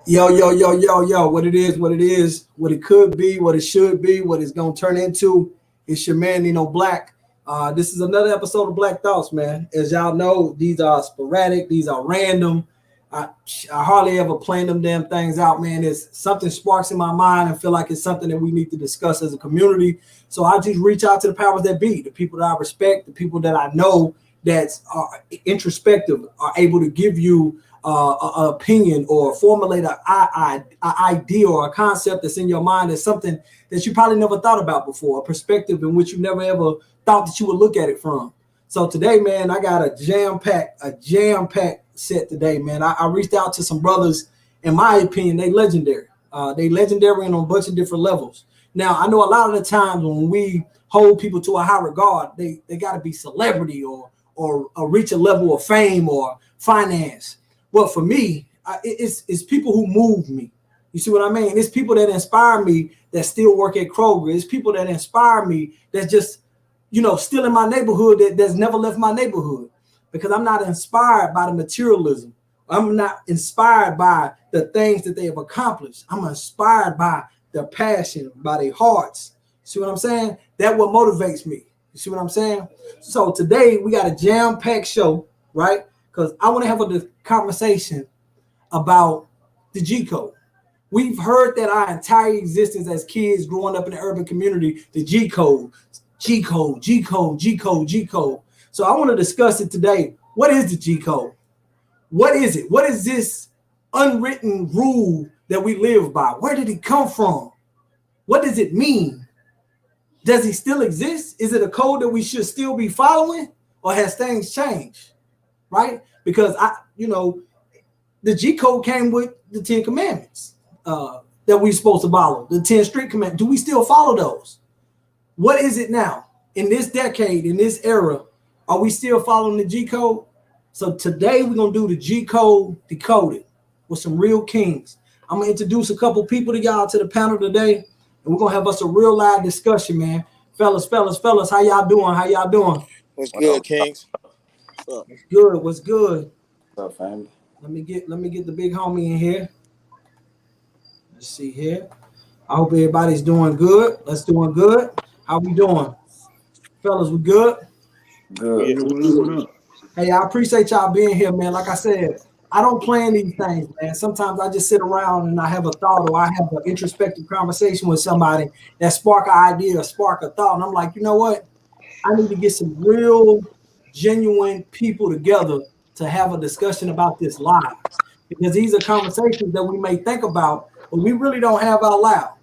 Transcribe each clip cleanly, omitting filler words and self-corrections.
Yo, yo, yo, yo, yo, what it is, what it could be, what it should be, what it's going to turn into. It's your man, Black. This is another episode of Black Thoughts, man. As y'all know, these are sporadic, these are random. I, I hardly ever plan them damn things out, man. It's something sparks in my mind and feel like it's something that we need to discuss as a community. So I just reach out to the powers that be, the people that I respect, the people that I know that's introspective, are able to give you an opinion or formulate an idea or a concept that's in your mind that's something that you probably never thought about before, a perspective in which you never ever thought that you would look at it from. So today, man, I got a jam-packed set today, man. I reached out to some brothers, in my opinion, they legendary. They legendary on a bunch of different levels. Now, I know a lot of the times when we hold people to a high regard, they got to be celebrity or reach a level of fame or finance. Well, for me, it's people who move me. You see what I mean? It's people that inspire me that still work at Kroger. It's people that inspire me that's just, still in my neighborhood that's never left my neighborhood, because I'm not inspired by the materialism. I'm not inspired by the things that they have accomplished. I'm inspired by their passion, by their hearts. See what I'm saying? That's what motivates me. You see what I'm saying? So today we got a jam-packed show, right? Because I want to have a conversation about the G code. We've heard that our entire existence as kids growing up in the urban community, the G code, G code, G code, G code, G code. So I want to discuss it today. What is the G code? What is it? What is this unwritten rule that we live by? Where did it come from? What does it mean? Does it still exist? Is it a code that we should still be following, or has things changed? Right? Because the G code came with the 10 commandments that we're supposed to follow, the 10 street commandments. Do we still follow those? What is it now? In this decade, in this era, are we still following the G code? So today we're going to do the G code decoded with some real kings. I'm going to introduce a couple people to y'all to the panel today, and we're going to have us a real live discussion, man. Fellas, how y'all doing? What's good, Kings? What's good? What's good? What's up, family? Let me get the big homie in here. Let's see here. I hope everybody's doing good. Let's doing good. How we doing? Fellas, we good? Good. Yeah, what up? Hey, I appreciate y'all being here, man. Like I said, I don't plan these things, man. Sometimes I just sit around and I have a thought, or I have an introspective conversation with somebody that spark an idea, spark a thought. And I'm like, you know what? I need to get some real, genuine people together to have a discussion about this live. Because these are conversations that we may think about, but we really don't have out loud.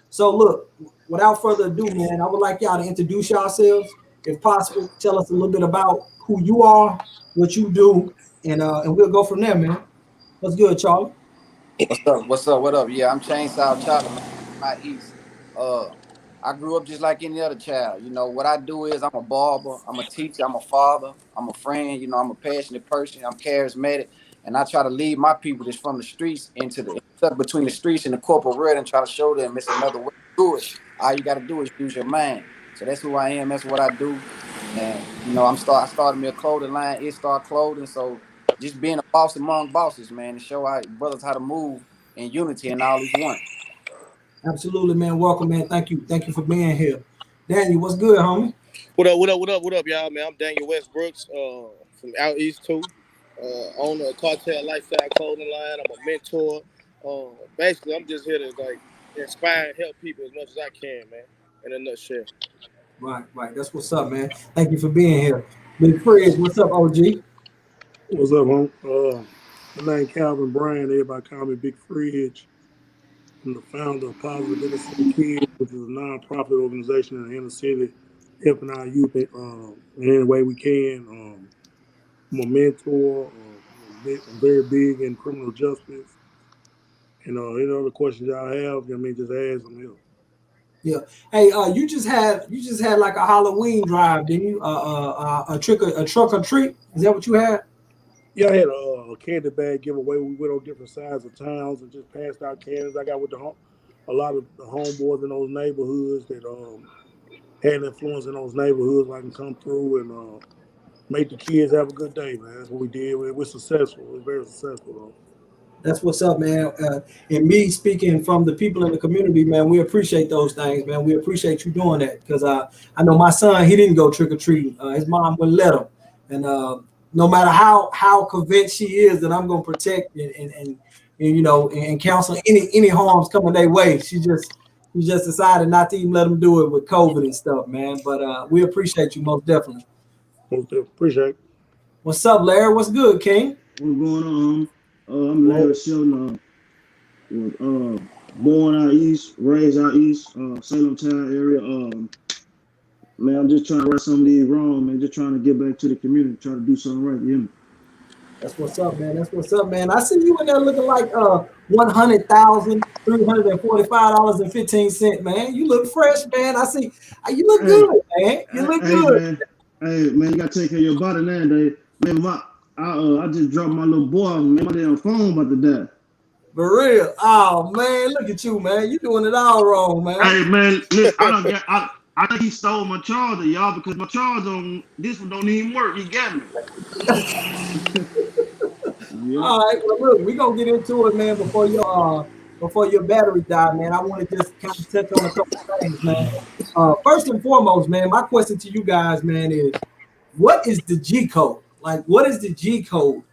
So look, without further ado, man, I would like y'all to introduce yourselves, if possible. Tell us a little bit about who you are, what you do, and we'll go from there, man. What's good, Charlie? What's up? What up? Yeah, I'm Chainsaw Charlie, man. My East. I grew up just like any other child. What I do is I'm a barber, I'm a teacher, I'm a father, I'm a friend. I'm a passionate person, I'm charismatic, and I try to lead my people that's from the streets into the stuck between the streets and the corporate world and try to show them it's another way to do it. All you got to do is use your mind. So that's who I am. That's what I do. And I started me a clothing line. It Star Clothing. So just being a boss among bosses, man, to show our brothers how to move in unity and all is one. Absolutely, man. Welcome, man. Thank you for being here. Daniel, what's good, homie? What up, y'all, man? I'm Daniel Westbrooks, from out east too. Owner of Cartel Lifestyle Clothing Line. I'm a mentor. Basically, I'm just here to inspire and help people as much as I can, man. In a nutshell. Right. That's what's up, man. Thank you for being here. Big Fred, what's up, OG? What's up, home? My name Calvin Bryan. Everybody call me Big Fridge. I'm the founder of Positive Inner City Kids, which is a nonprofit organization in the inner city, helping our youth in any way we can. I'm a mentor. I'm very big in criminal justice. Any other questions y'all have, just ask them here. Yeah. Hey, you just had like a Halloween drive, didn't you? A trick or treat. Is that what you had? Yeah, I had a candy bag giveaway. We went on different sides of towns and just passed out candies. I got with a lot of the homeboys in those neighborhoods that had influence in those neighborhoods where I can come through and make the kids have a good day, man. That's what we did. We're successful. We're very successful, though. That's what's up, man. And me speaking from the people in the community, man, we appreciate those things, man. We appreciate you doing that because I know my son, he didn't go trick or treating. His mom wouldn't let him, and no matter how convinced she is that I'm gonna protect and you know and counsel any harms coming their way, she just decided not to even let them do it with COVID and stuff, man. But we appreciate you most definitely. Most definitely. Appreciate it. What's up, Larry? What's good, King? What's going on? I'm Larry Shelton. Born out east, raised out east, Salem Town area. Man, I'm just trying to right some of these wrong, man. Just trying to get back to the community, try to do something right. You know? That's what's up, man. That's what's up, man. I see you in there looking like $100,345.15, man. You look fresh, man. I see you look good, man. You look good. Man, you gotta take care of your body nowadays. Man, I just dropped my little boy, man. My damn phone about to die. For real. Oh man, look at you, man. You doing it all wrong, man. Hey man, listen, I think he stole my charger, y'all, because my charger on this one don't even work. He got me. Yeah. All right, well look, we're gonna get into it, man, before your battery die, man. I want to just kind of touch on a couple of things, man. First and foremost, man, my question to you guys, man, is what is the G code? Like, what is the G code?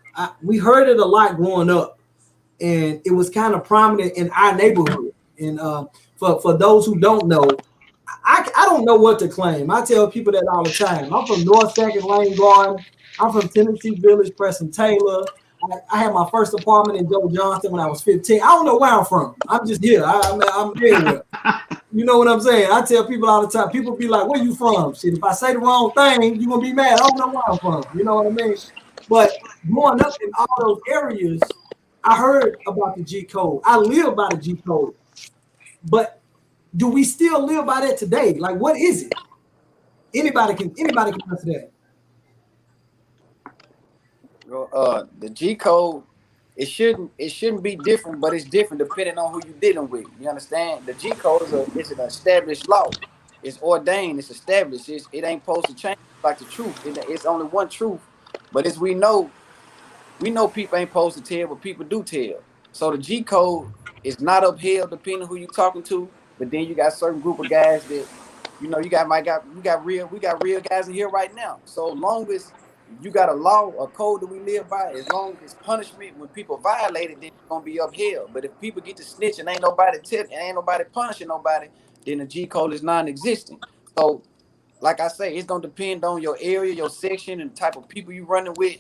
We heard it a lot growing up, and it was kind of prominent in our neighborhood. And for those who don't know, I don't know what to claim. I tell people that all the time. I'm from North 2nd Lane Garden. I'm from Tennessee Village, Preston Taylor. I had my first apartment in Joe Johnston when I was 15. I don't know where I'm from. I'm just here. I'm everywhere. You know what I'm saying? I tell people all the time. People be like, "Where you from?" Shit, if I say the wrong thing, you're gonna be mad. I don't know where I'm from. You know what I mean? But growing up in all those areas, I heard about the G code. I live by the G code. But do we still live by that today? Like, what is it? Anybody can answer that. The G code, it shouldn't be different, but it's different depending on who you're dealing with. You understand? The G code is an established law. It's ordained. It's established. It ain't supposed to change like the truth. It's only one truth. But as we know people ain't supposed to tell, but people do tell. So the G code is not upheld depending on who you're talking to. But then you got certain group of guys that, you know, we got real guys in here right now. So long as you got a law, a code that we live by, as long as it's punishment when people violate it, then it's gonna be upheld. But if people get to snitch and ain't nobody punishing nobody, then the G code is non-existent. So like I say, it's gonna depend on your area, your section, and the type of people you running with,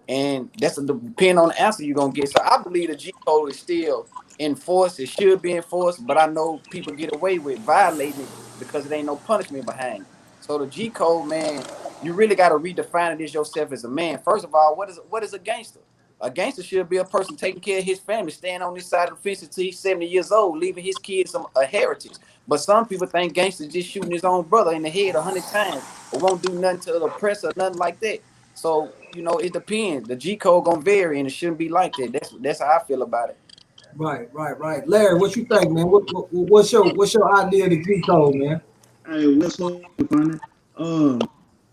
and that's depend on the answer you're gonna get. So I believe the G code is still enforced. It should be enforced, but I know people get away with violating it because there ain't no punishment behind it. So the G code, man, you really got to redefine it as yourself as a man. First of all, what is a gangster? A gangster should be a person taking care of his family, staying on this side of the fence until he's 70 years old, leaving his kids a heritage. But some people think gangsters just shooting his own brother in the head 100 times or won't do nothing to the oppressor or nothing like that. So, you know, it depends. The G code gonna vary, and it shouldn't be like that. That's how I feel about it. Right. Larry, what you think, man? What's your idea of the G code, man? Hey, what's up, funny?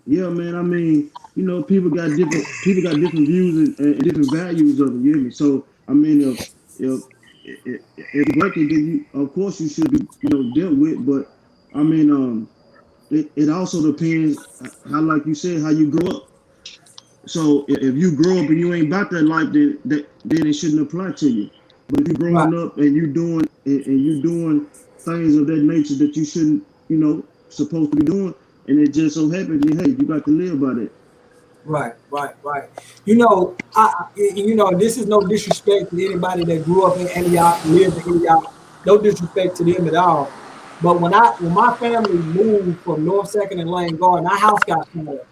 Yeah, man. I mean, you know, people got different views and different values of it. You know me? So, I mean, if breaking, then of course you should be, you know, dealt with. But I mean, it also depends how, like you said, how you grow up. So if you grow up and you ain't about that life, then it shouldn't apply to you. But if you're growing up and you doing things of that nature that you shouldn't, you know, supposed to be doing, and it just so happens, hey, you got to live by that. Right. You know, this is no disrespect to anybody that grew up in Antioch, lived in Antioch. No disrespect to them at all. But when my family moved from North 2nd and Lane Garden, our house got shot up.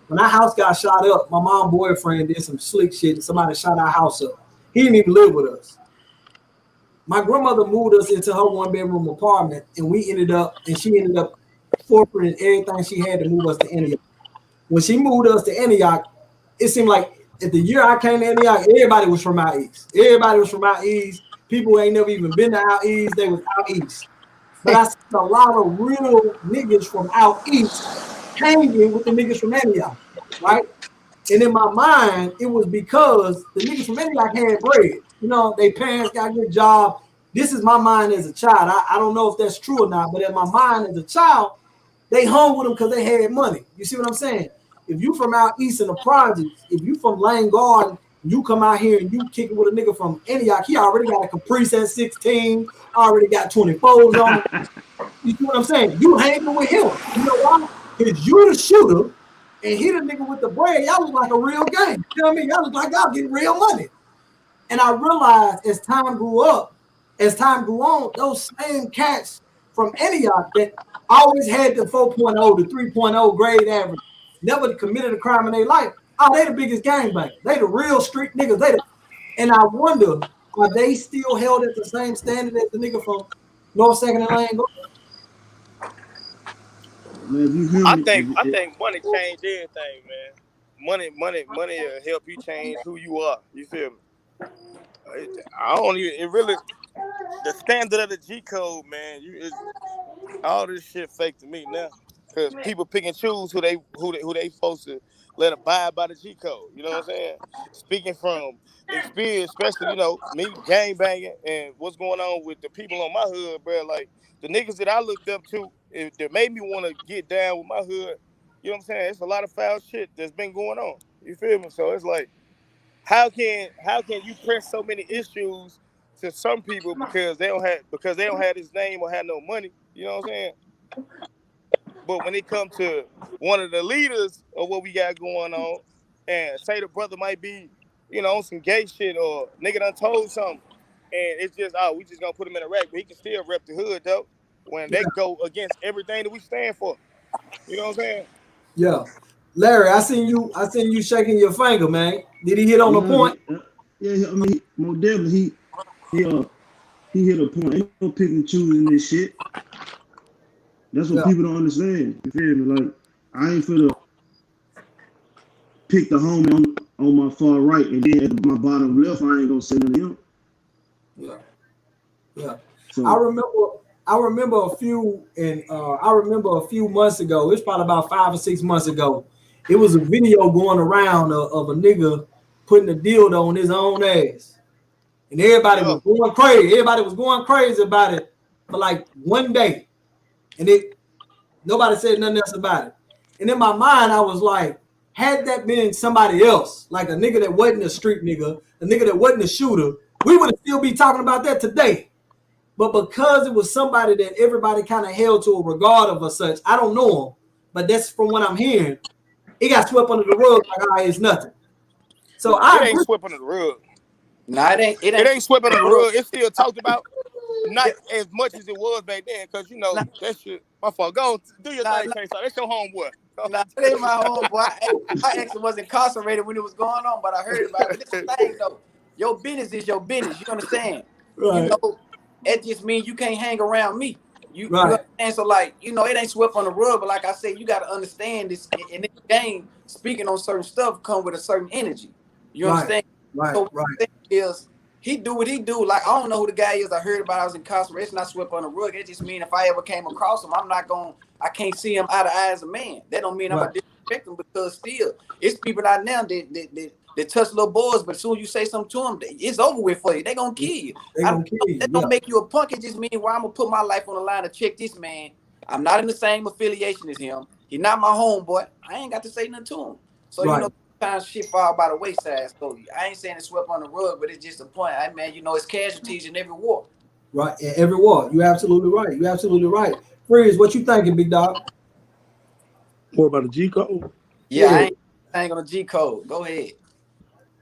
When our house got shot up, my mom's boyfriend did some slick shit and somebody shot our house up. He didn't even live with us. My grandmother moved us into her 1-bedroom apartment, and she ended up forfeiting everything she had to move us to Antioch. When she moved us to Antioch, it seemed like at the year I came to Antioch, everybody was from out east. People who ain't never even been to out east, they was out east. But I seen a lot of real niggas from out east hanging with the niggas from Antioch, right? And in my mind, it was because the niggas from Antioch had bread. You know, their parents got a good job. This is my mind as a child. I don't know if that's true or not, but in my mind as a child, they hung with them because they had money. You see what I'm saying? If you from out east in the projects, if you from Lane Garden, you come out here and you kick it with a nigga from Antioch, he already got a Caprice at 16, already got 24s on him. You see what I'm saying? You hanging with him. You know why? Because you the shooter and he the nigga with the bread. Y'all look like a real game. You know what I mean? Y'all look like y'all getting real money. And I realized as time grew on, those same cats from Antioch that always had the 4.0 to 3.0 grade average, never committed a crime in their life. Oh, they the biggest gangbangers. They the real street niggas. And I wonder, are they still held at the same standard as the nigga from North Second and Lane? Man, if you hear I me, think money change everything, man. Money will help you change who you are. You feel me? It really, the standard of the G code, man. All this shit fake to me now, because people pick and choose who they supposed to let abide by the G code. You know what I'm saying? Speaking from experience, especially me gang banging and what's going on with the people on my hood, bro. Like the niggas that I looked up to, that made me want to get down with my hood. You know what I'm saying? It's a lot of foul shit that's been going on. You feel me? So it's like, how can you press so many issues to some people because they don't have this name or have no money? You know what I'm saying? But when it comes to one of the leaders of what we got going on, and say the brother might be, on some gay shit or nigga done told something, and it's just, we just gonna put him in a rack, but he can still rep the hood though. When they go against everything that we stand for. You know what I'm saying? Yeah. Larry, I seen you shaking your finger, man. Did he hit on the point? yeah. I mean, most definitely he hit a point. Ain't no pick and choosing this shit. That's what people don't understand. You feel me? Like, I ain't finna pick the homie on my far right, and then at my bottom left, I ain't gonna say nothing to him. Yeah. So, I remember a few months ago. It's probably about 5 or 6 months ago. It was a video going around of a nigga putting a dildo on his own ass, and everybody was going crazy. Everybody was going crazy about it for like one day, and nobody said nothing else about it. And in my mind, I was like, had that been somebody else, like a nigga that wasn't a street nigga, a nigga that wasn't a shooter, we would still be talking about that today. But because it was somebody that everybody kind of held to a regard of or such, I don't know him, but that's from what I'm hearing. It got swept under the rug like, it's nothing. So it ain't swept under the rug. Nah, it ain't swept under the rug. It's still talked about, not as much as it was back then, because that shit. My fault. Go on, do your thing, Chase. That's your homeboy. Nah, that ain't my homeboy. I actually was incarcerated when it was going on, but I heard about it. But this is the thing, though. Your business is your business. You understand? Right. That just means you can't hang around me. You right. understand? So, like, it ain't swept on the rug, but like I said, you got to understand this. In this game, speaking on certain stuff come with a certain energy. You understand? Right. So what I'm saying is, he do what he do. Like, I don't know who the guy is. I heard about I was incarcerated. It's not swept on the rug. It just means if I ever came across him, I can't see him eye to eye as a man. That don't mean I'm going to disrespect him, because still, it's people out now that touch little boys, but as soon as you say something to them, it's over with for you. They going to kill you. That don't make you a punk. It just means I'm going to put my life on the line to check this man. I'm not in the same affiliation as him. He's not my homeboy. I ain't got to say nothing to him. So, sometimes shit fall by the wayside. So I ain't saying it's swept on the rug, but it's just a point. It's casualties in every war. Right, in every war. You're absolutely right. Freeze, what you thinking, big dog? What about the G code? Yeah, I ain't gonna G code. Go ahead.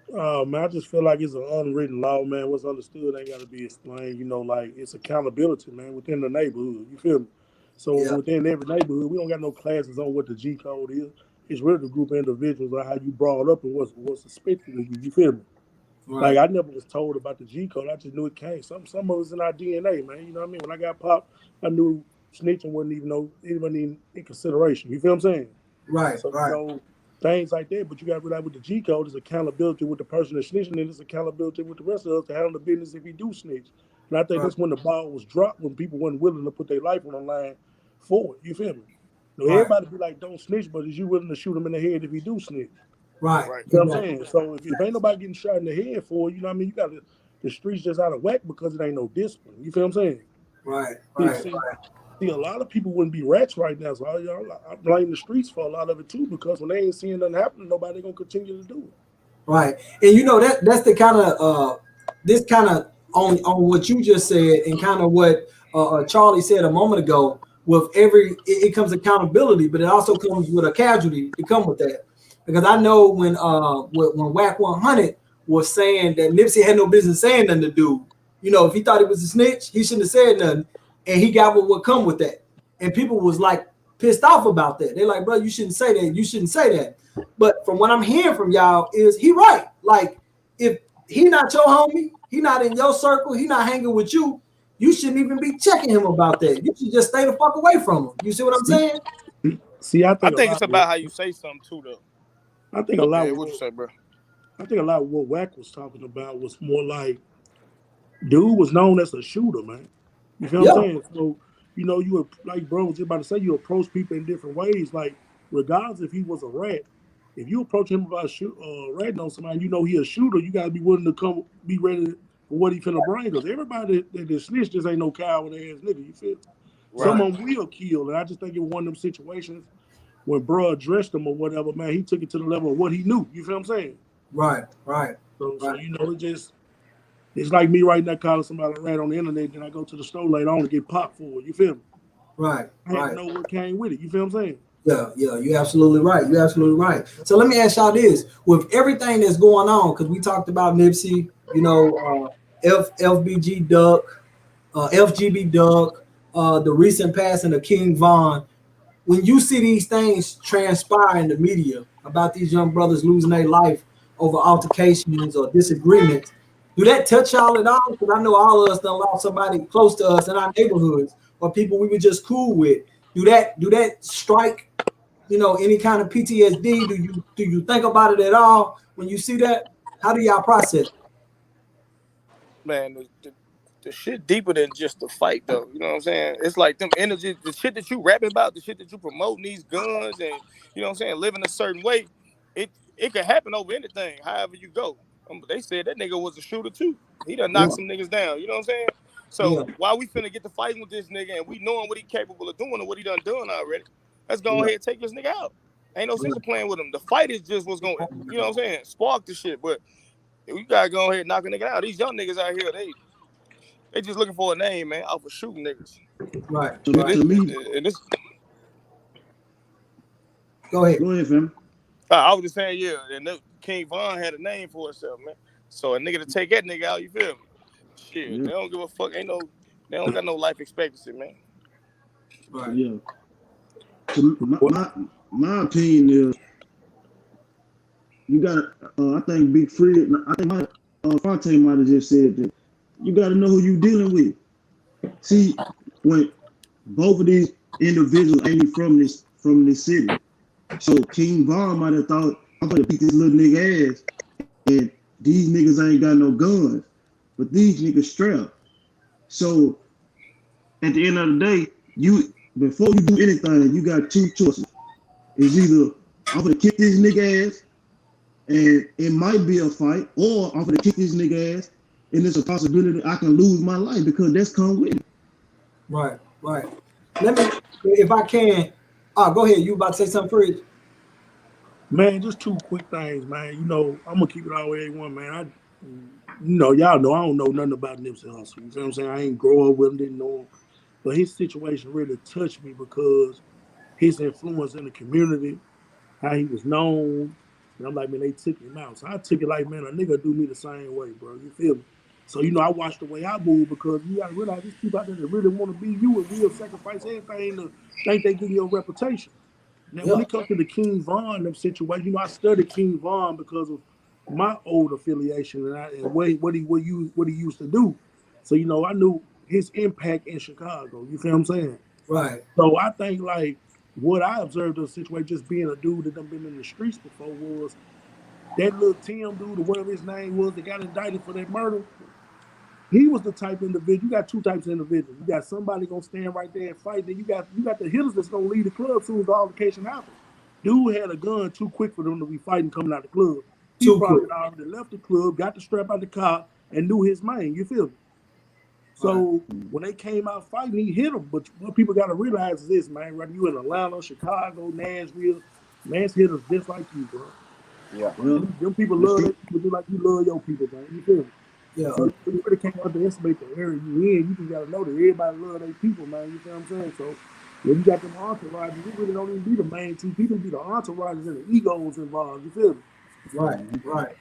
Man, I just feel like it's an unwritten law, man. What's understood ain't got to be explained. Like it's accountability, man, within the neighborhood. You feel me? So within every neighborhood, we don't got no classes on what the G code is. It's really the group of individuals on how you brought up and what's expected of you. You feel me? Right. Like, I never was told about the G code. I just knew it came. Some of it's in our DNA, man. You know what I mean? When I got popped, I knew snitching wasn't even in consideration. You feel what I'm saying? Right. So things like that. But you got to realize with the G code, is accountability with the person that's snitching, and it's accountability with the rest of us to handle the business if we do snitch. And I think that's when the ball was dropped, when people weren't willing to put their life on the line for it. You feel me? Everybody be like, don't snitch, but is you willing to shoot him in the head if he do snitch? Right. You know what I'm saying? So if ain't nobody getting shot in the head for it, you know what I mean? You got to the streets just out of whack because it ain't no discipline. You feel what I'm saying? Right. See, a lot of people wouldn't be rats right now. So I blame the streets for a lot of it too, because when they ain't seeing nothing happen, nobody gonna continue to do it. Right. And you know that's the kind of this kind of on what you just said and kind of what Charlie said a moment ago. With it comes accountability, but it also comes with a casualty to come with that. Because I know when Whack 100 was saying that Nipsey had no business saying nothing to do. You know, if he thought he was a snitch, he shouldn't have said nothing, and he got what would come with that. And people was like pissed off about that. They're like, bro, you shouldn't say that. You shouldn't say that. But from what I'm hearing from y'all is he right. Like if he not your homie, he not in your circle, he not hanging with you. You shouldn't even be checking him about that. You should just stay the fuck away from him. You see what I'm saying? See, I think it's about how you say something too, though. I think a lot. What you say, bro? I think a lot of what Wack was talking about was more like, dude was known as a shooter, man. You feel what I'm saying? So, you know, you like bro was about to say, you approach people in different ways. Like, regardless if he was a rat, if you approach him about ratting on somebody, you know he a shooter. You gotta be willing to be ready for what he finna bring. Because everybody that snitch just ain't no coward ass nigga. You feel? Right. Some of them will kill, and I just think it was one of them situations when bro addressed him or whatever. Man, he took it to the level of what he knew. You feel what I'm saying? Right. So you know, it's like me right now calling somebody a rat on the internet, then I go to the store later on to get popped for it. You feel me? Right. I have to know what came with it. You feel what I'm saying? Yeah, you're absolutely right. So let me ask y'all this: with everything that's going on, because we talked about Nipsey, you know, FBG Duck, FGB Duck, the recent passing of King Von. When you see these things transpire in the media about these young brothers losing their life over altercations or disagreements, do that touch y'all at all? Because I know all of us done lost somebody close to us in our neighborhoods or people we were just cool with. Do that strike, you know, any kind of PTSD? Do you think about it at all when you see that? How do y'all process? Man, the shit deeper than just the fight, though. You know what I'm saying? It's like them energy, the shit that you rapping about, the shit that you promoting, these guns, and you know what I'm saying, living a certain way. It could happen over anything, however you go. They said that nigga was a shooter too. He done knocked some niggas down. You know what I'm saying? So while we finna get to fighting with this nigga and we knowing what he capable of doing and what he done already, let's go ahead and take this nigga out. Ain't no sense of playing with him. The fight is just what's going, you know what I'm saying, spark the shit. But we gotta go ahead and knock a nigga out. These young niggas out here, they just looking for a name, man, off of shooting niggas. Right. And this, Go ahead, fam. I was just saying, and King Von had a name for himself, man. So a nigga to take that nigga out, you feel me? Shit, they don't give a fuck. They don't got no life expectancy, man. Right. Yeah. So my opinion is, you got. I think Big Fred. I think Fonte might have just said that. You got to know who you dealing with. See, when both of these individuals ain't from this city, so King Von might have thought, I'm gonna beat this little nigga ass, and these niggas ain't got no guns, but these niggas strapped. So at the end of the day, before you do anything, you got two choices. It's either I'm gonna kick this nigga ass, and it might be a fight, or I'm gonna kick this nigga ass, and there's a possibility I can lose my life because that's come with it. Right. Let me, if I can, go ahead. You about to say something, Fred? Man, just two quick things, man. You know, I'm gonna keep it all the way one, man. Y'all know I don't know nothing about Nipsey Hussle. You feel what I'm saying? I ain't grow up with him, didn't know him. But his situation really touched me because his influence in the community, how he was known. And I'm like, man, they took him out. So I took it like, man, a nigga do me the same way, bro. You feel me? So, you know, I watched the way I move because you got to realize these people out there that really want to be you and will sacrifice anything to think they give you a reputation. Now, when it comes to the King Von situation, you know, I studied King Von because of my old affiliation and what he used to do. So, you know, I knew his impact in Chicago. You feel what I'm saying? Right. So I think like what I observed of the situation, just being a dude that done been in the streets before, was that little Tim dude or whatever his name was that got indicted for that murder. He was the type of individual. You got two types of individuals. You got somebody gonna stand right there and fight. Then you got the hitters that's gonna leave the club as soon as the altercation happens. Dude had a gun too quick for them to be fighting coming out the club. He probably already left the club, got the strap out the car, and knew his man. You feel me? So when they came out fighting, he hit them. But what people got to realize is this, man. Whether you in Atlanta, Chicago, Nashville, man's hitters just like you, bro. Yeah. Them people love their people just like you love your people, man. You feel me? Yeah. So you really can't underestimate the area you in. You just got to know that everybody love their people, man. You feel what I'm saying? So when you got them entourages, it really don't even be the main two people. Be the entourages and the egos involved. You feel me? Right.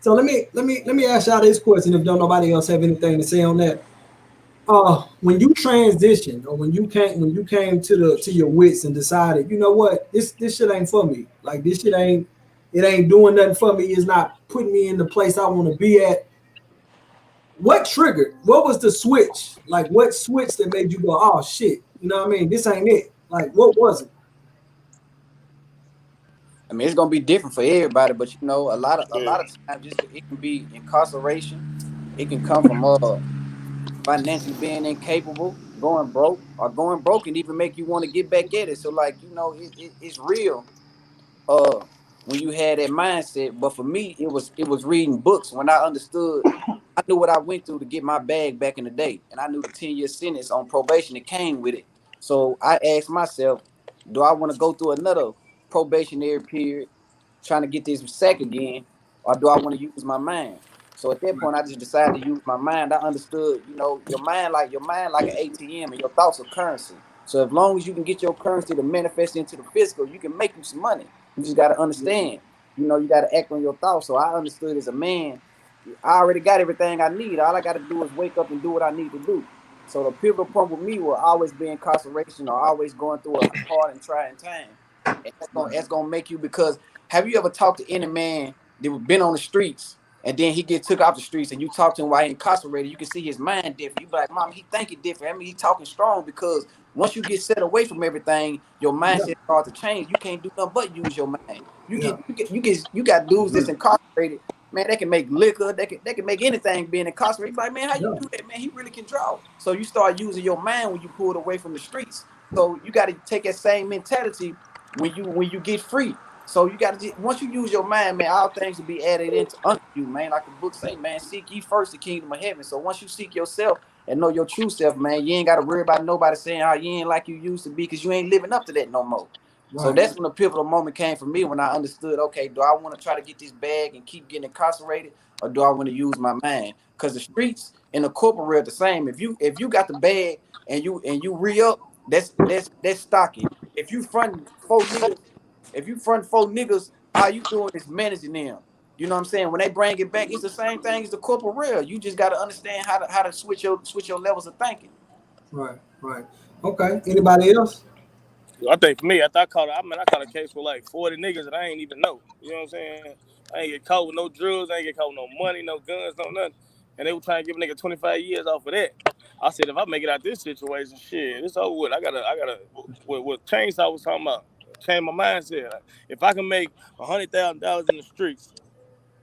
So let me ask y'all this question. If don't nobody else have anything to say on that, when you transitioned or when you came to your wits and decided, you know what, this shit ain't for me. Like this shit ain't doing nothing for me. It's not putting me in the place I want to be at. What triggered? What was the switch? Like what switch that made you go, oh shit? You know what I mean? This ain't it. Like what was it? I mean, it's gonna be different for everybody, but you know, a lot of times, it can be incarceration. It can come from financially being incapable, going broke, or going broke and even make you want to get back at it. So, like, you know, it's real. When you had that mindset, but for me, it was reading books. When I understood, I knew what I went through to get my bag back in the day, and I knew the 10-year sentence on probation that came with it. So I asked myself, do I want to go through another probationary period trying to get this sack again, or do I want to use my mind? So at that point, I just decided to use my mind. I understood, you know, your mind like an ATM, and your thoughts are currency. So as long as you can get your currency to manifest into the physical, you can make you some money. You just got to understand, you know, you got to act on your thoughts. So I understood as a man, I already got everything I need. All I got to do is wake up and do what I need to do. So the pivotal point with me will always be incarceration or always going through a hard and trying time. And that's gonna make you, because have you ever talked to any man that been on the streets and then he get took off the streets and you talk to him while he incarcerated, you can see his mind different. You be like, Mom, he thinking different. I mean, he talking strong, because once you get set away from everything, your mindset starts to change. You can't do nothing but use your mind. You got dudes that's incarcerated, man, they can make liquor, they can make anything being incarcerated. Like, man, how you do that, man? He really can draw. So you start using your mind when you pull it away from the streets. So you got to take that same mentality when you get free. So you got to, once you use your mind, man, all things will be added into unto you, man. Like the book say, man, seek ye first the kingdom of heaven. So once you seek yourself and know your true self, man, you ain't got to worry about nobody saying how you ain't like you used to be, because you ain't living up to that no more. Right. So that's when the pivotal moment came for me, when I understood, okay, do I want to try to get this bag and keep getting incarcerated, or do I want to use my mind? Because the streets and the corporate world the same. If you got the bag and you re-up, that's stocky. If you front four niggas, all you doing is managing them. You know what I'm saying? When they bring it back, it's the same thing as the corporate world. You just got to understand how to switch your levels of thinking. Right. Okay. Anybody else? I think for me, I caught a case with like 40 niggas that I ain't even know. You know what I'm saying? I ain't get caught with no drugs, I ain't get caught with no money, no guns, no nothing. And they were trying to give a nigga 25 years off of that. I said, if I make it out this situation, shit, it's over with. I gotta what Chainsaw was talking about, change my mindset. If I can make $100,000 in the streets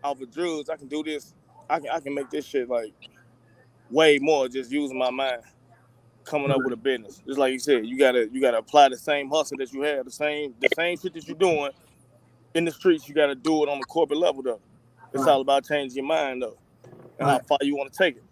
off of drugs, I can do this. I can make this shit like way more just using my mind, coming up with a business. Just like you said, you gotta apply the same hustle that you have, the same shit that you're doing in the streets. You gotta do it on the corporate level though. It's all about changing your mind though, and how far you want to take it.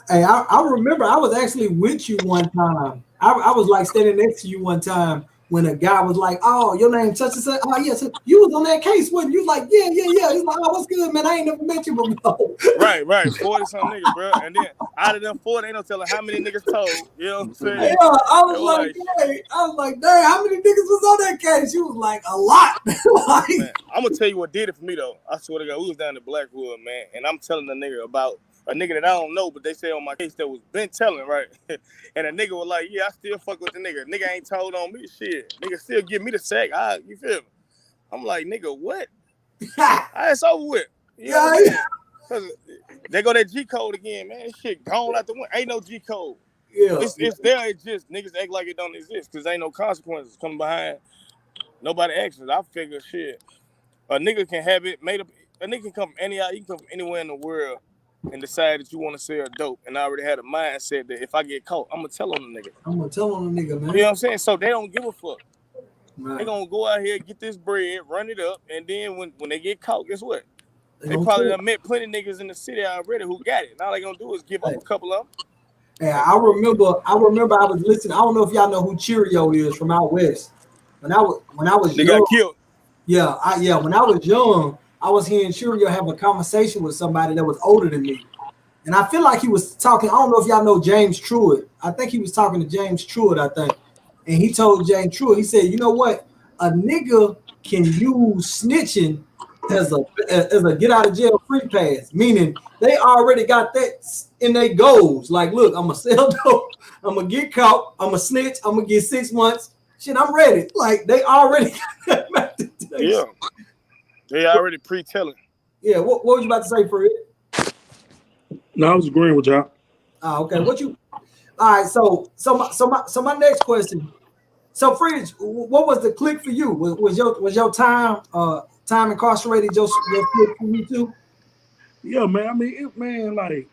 Hey, I remember I was actually with you one time. I was like standing next to you one time when a guy was like, "Oh, your name such and such." Oh, yes, you was on that case, wasn't you? Like, yeah. He's like, "Oh, what's good, man? I ain't never met you before." Right. 40-some niggas, bro. And then out of them 40, ain't no telling how many niggas told. You know what I'm saying? Yeah, I was like, dang, how many niggas was on that case? You was like, a lot. Like, man, I'm gonna tell you what did it for me though. I swear to God, we was down in Blackwood, man, and I'm telling the nigga about a nigga that I don't know, but they say on my case that was been telling, right? And a nigga was like, yeah, I still fuck with the nigga. Nigga ain't told on me shit. Nigga still give me the sack. You feel me? I'm like, nigga, what? It's over with. You know what I'm saying? Cause they go that G code again, man. This shit gone out the window. Ain't no G code. Yeah. It's there. It's just niggas act like it don't exist because ain't no consequences coming behind nobody actions. I figure shit. A nigga can have it made up. A nigga can come you can come from anywhere in the world and decide that you want to sell dope. And I already had a mindset that if I get caught, I'm gonna tell on the nigga. Man. You know what I'm saying? So they don't give a fuck. Right. They gonna go out here, get this bread, run it up, and then when they get caught, guess what? They probably done met plenty niggas in the city already who got it. Now they gonna do is give up a couple of them. Yeah, I remember I was listening. I don't know if y'all know who Cheerio is from out west. When I was They young, got killed. Yeah, when I was young, I was hearing Cheerio have a conversation with somebody that was older than me. And I feel like he was talking, I don't know if y'all know James Truitt. I think he was talking to James Truitt, I think. And he told James Truitt, he said, you know what? A nigga can use snitching as a get out of jail free pass, meaning they already got that in their goals. Like, look, I'm gonna sell dope, I'm gonna get caught, I'm gonna snitch, I'm gonna get 6 months. Shit, I'm ready. Like they already got back to yeah. They already pre-telling. Yeah, what was you about to say, Fred? No, I was agreeing with y'all. Okay. What you? All right. So my next question. So, Fridge, what was the click for you? Was your time incarcerated your click for you too? Yeah, man. I mean, like,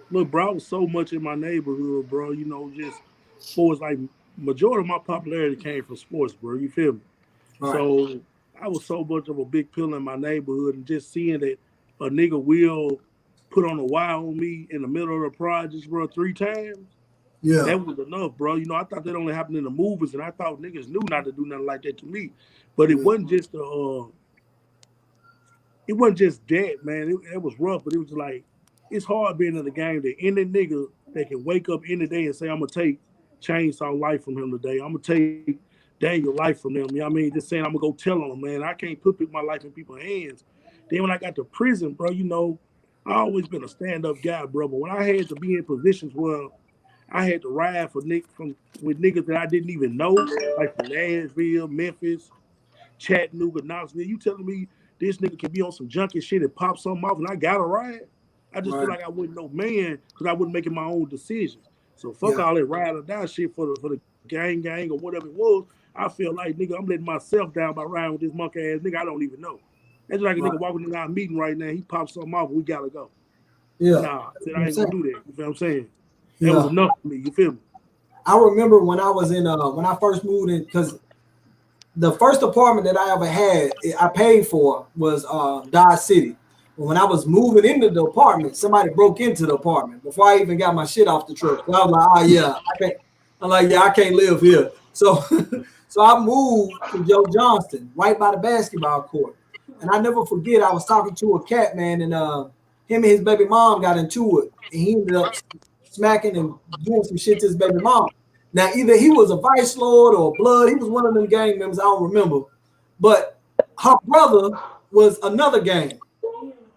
look, bro, I was so much in my neighborhood, bro. You know, just sports. Like, majority of my popularity came from sports, bro. You feel me? All So right. I was so much of a big pillar in my neighborhood, and just seeing that a nigga will put on a wire on me in the middle of the projects, bro, 3 times. Yeah. That was enough, bro. You know, I thought that only happened in the movies, and I thought niggas knew not to do nothing like that to me. But it wasn't just it wasn't just that, man. It was rough, but it was like it's hard being in the game that any nigga that can wake up any day and say, I'm gonna take Chainsaw life from him today. I'm gonna take Daniel life from them. You know what I mean? Just saying I'm gonna go tell on them, man. I can't put my life in people's hands. Then when I got to prison, bro, you know, I always been a stand-up guy, bro. But when I had to be in positions where I had to ride with niggas that I didn't even know, like from Nashville, Memphis, Chattanooga, Knoxville. You telling me this nigga can be on some junkie shit and pop something off and I got to ride? I just feel like I wasn't no man because I wasn't making my own decisions. So fuck all that ride or die shit for the gang or whatever it was. I feel like, nigga, I'm letting myself down by riding with this monkey ass nigga I don't even know. That's like a nigga walking in our meeting right now. He pops something off and we got to go. Yeah. Nah, I said I ain't going to do that. You feel what I'm saying? Yeah. That was enough for me. You feel me? I remember when I was in when I first moved in, because the first apartment that I ever had, I paid for was Dodge City. When I was moving into the apartment, somebody broke into the apartment before I even got my shit off the truck. So I was like, oh yeah, I can't. I'm like, yeah, I can't live here. So, so I moved to Joe Johnston, right by the basketball court. And I never forget, I was talking to a cat man, and him and his baby mom got into it, and he ended up smacking and doing some shit to his baby mom. Now, either he was a vice lord or blood. He was one of them gang members. I don't remember. But her brother was another gang.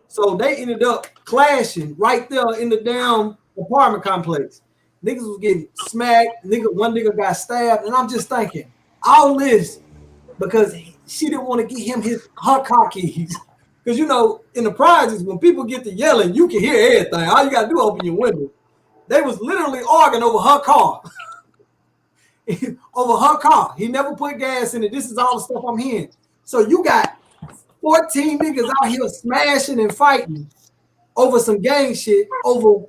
So they ended up clashing right there in the damn apartment complex. Niggas was getting smacked. One nigga got stabbed. And I'm just thinking, all this because she didn't want to get him her car keys. Because, you know, in the projects, when people get to yelling, you can hear everything. All you got to do is open your window. They was literally arguing over her car. Over her car. He never put gas in it. This is all the stuff I'm hearing. So you got 14 niggas out here smashing and fighting over some gang shit, over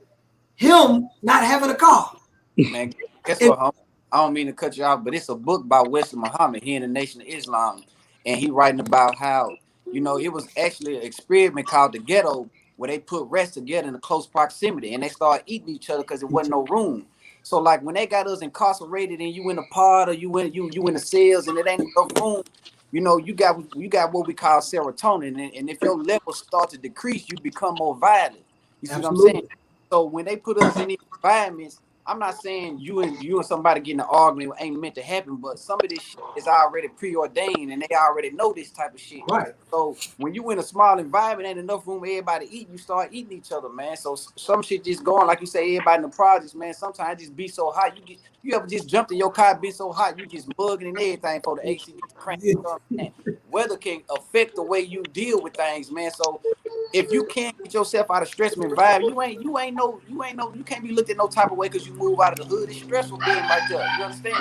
him not having a car. Man, guess what, I don't mean to cut you off, but it's a book by Wesley Muhammad here in the Nation of Islam. And he writing about how, you know, it was actually an experiment called the Ghetto where they put rest together in a close proximity and they started eating each other because there wasn't no room. So like when they got us incarcerated and you in a pod or you in the cells and it ain't enough room, you know, you got what we call serotonin, and if your levels start to decrease, you become more violent. You see what I'm saying? So when they put us in these environments, I'm not saying you and somebody getting an argument ain't meant to happen, but some of this shit is already preordained and they already know this type of shit. Right. So when you in a small environment, ain't enough room for everybody to eat, you start eating each other, man. So some shit just going, like you say, everybody in the projects, man. Sometimes it just be so hot. You ever just jumped in your car, be so hot, you just mugging and everything for the AC crank. Weather can affect the way you deal with things, man. So if you can't get yourself out of stressful environment, you can't be looked at no type of way because you move out of the hood. It's stressful being right there. You understand?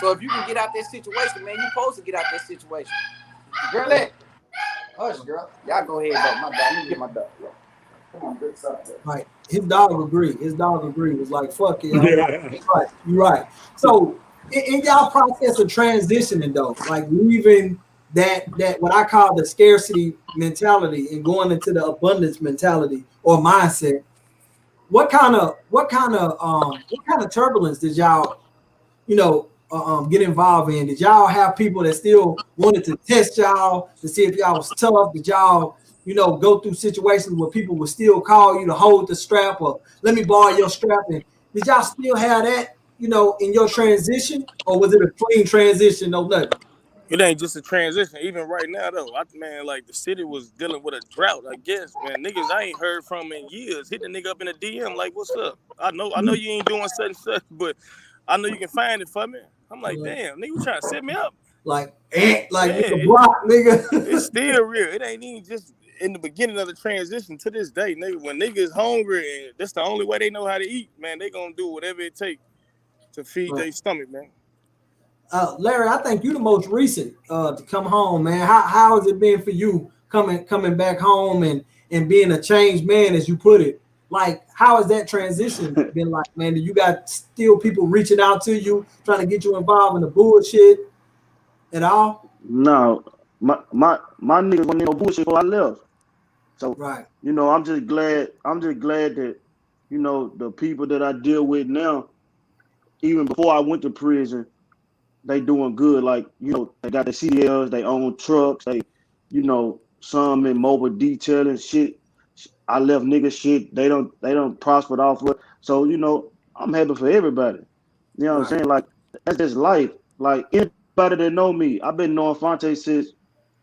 So if you can get out that situation, man, you supposed to get out that situation. Girl, hush, girl. Y'all go ahead, though. My dog. Let me get my dog. Come on, good stuff. Right. His dog agreed. It was like, fuck it. Right. You're right. So in y'all process of transitioning though, like leaving that what I call the scarcity mentality and going into the abundance mentality or mindset. What kind of turbulence did y'all, get involved in? Did y'all have people that still wanted to test y'all to see if y'all was tough? Did y'all, go through situations where people would still call you to hold the strap or let me borrow your strap? And did y'all still have that, in your transition, or was it a clean transition? No, nothing. It ain't just a transition. Even right now, though, man, like the city was dealing with a drought. I guess, man, niggas I ain't heard from in years. Hit the nigga up in a DM like, "What's up? I know you ain't doing such and such, but I know you can find it for me." I'm like, "Damn, nigga, you trying to set me up?" Like Yeah, nigga block, nigga. it's still real. It ain't even just in the beginning of the transition to this day, nigga. When niggas hungry and that's the only way they know how to eat, man, they gonna do whatever it takes to feed their stomach, man. Larry, I think you the most recent to come home, man. How has it been for you coming back home and being a changed man, as you put it? Like, how has that transition been like, man? Do you got still people reaching out to you, trying to get you involved in the bullshit at all? No, my niggas wasn't no bullshit before I left. So Right. I'm just glad that, the people that I deal with now, even before I went to prison, they doing good. Like, they got the CDLs, they own trucks, they, some in mobile detailing shit. I left niggas shit. They don't prosper off of it. So, I'm happy for everybody. You know what I'm saying? Like, that's just life. Like, anybody that know me, I've been knowing Fonte since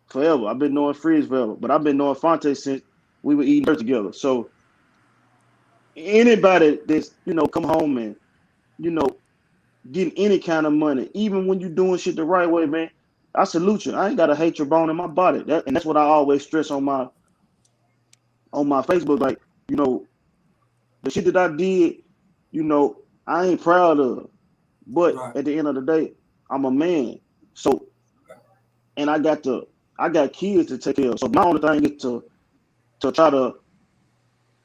forever. I've been knowing Freeze forever, but I've been knowing Fonte since we were eating dirt together. So anybody that's, come home and, getting any kind of money, even when you're doing shit the right way, man, I salute you. I ain't got a hatred bone in my body. And that's what I always stress on my Facebook. Like, the shit that I did, I ain't proud of. But at the end of the day, I'm a man. So, and I got kids to take care of. So my only thing is to try to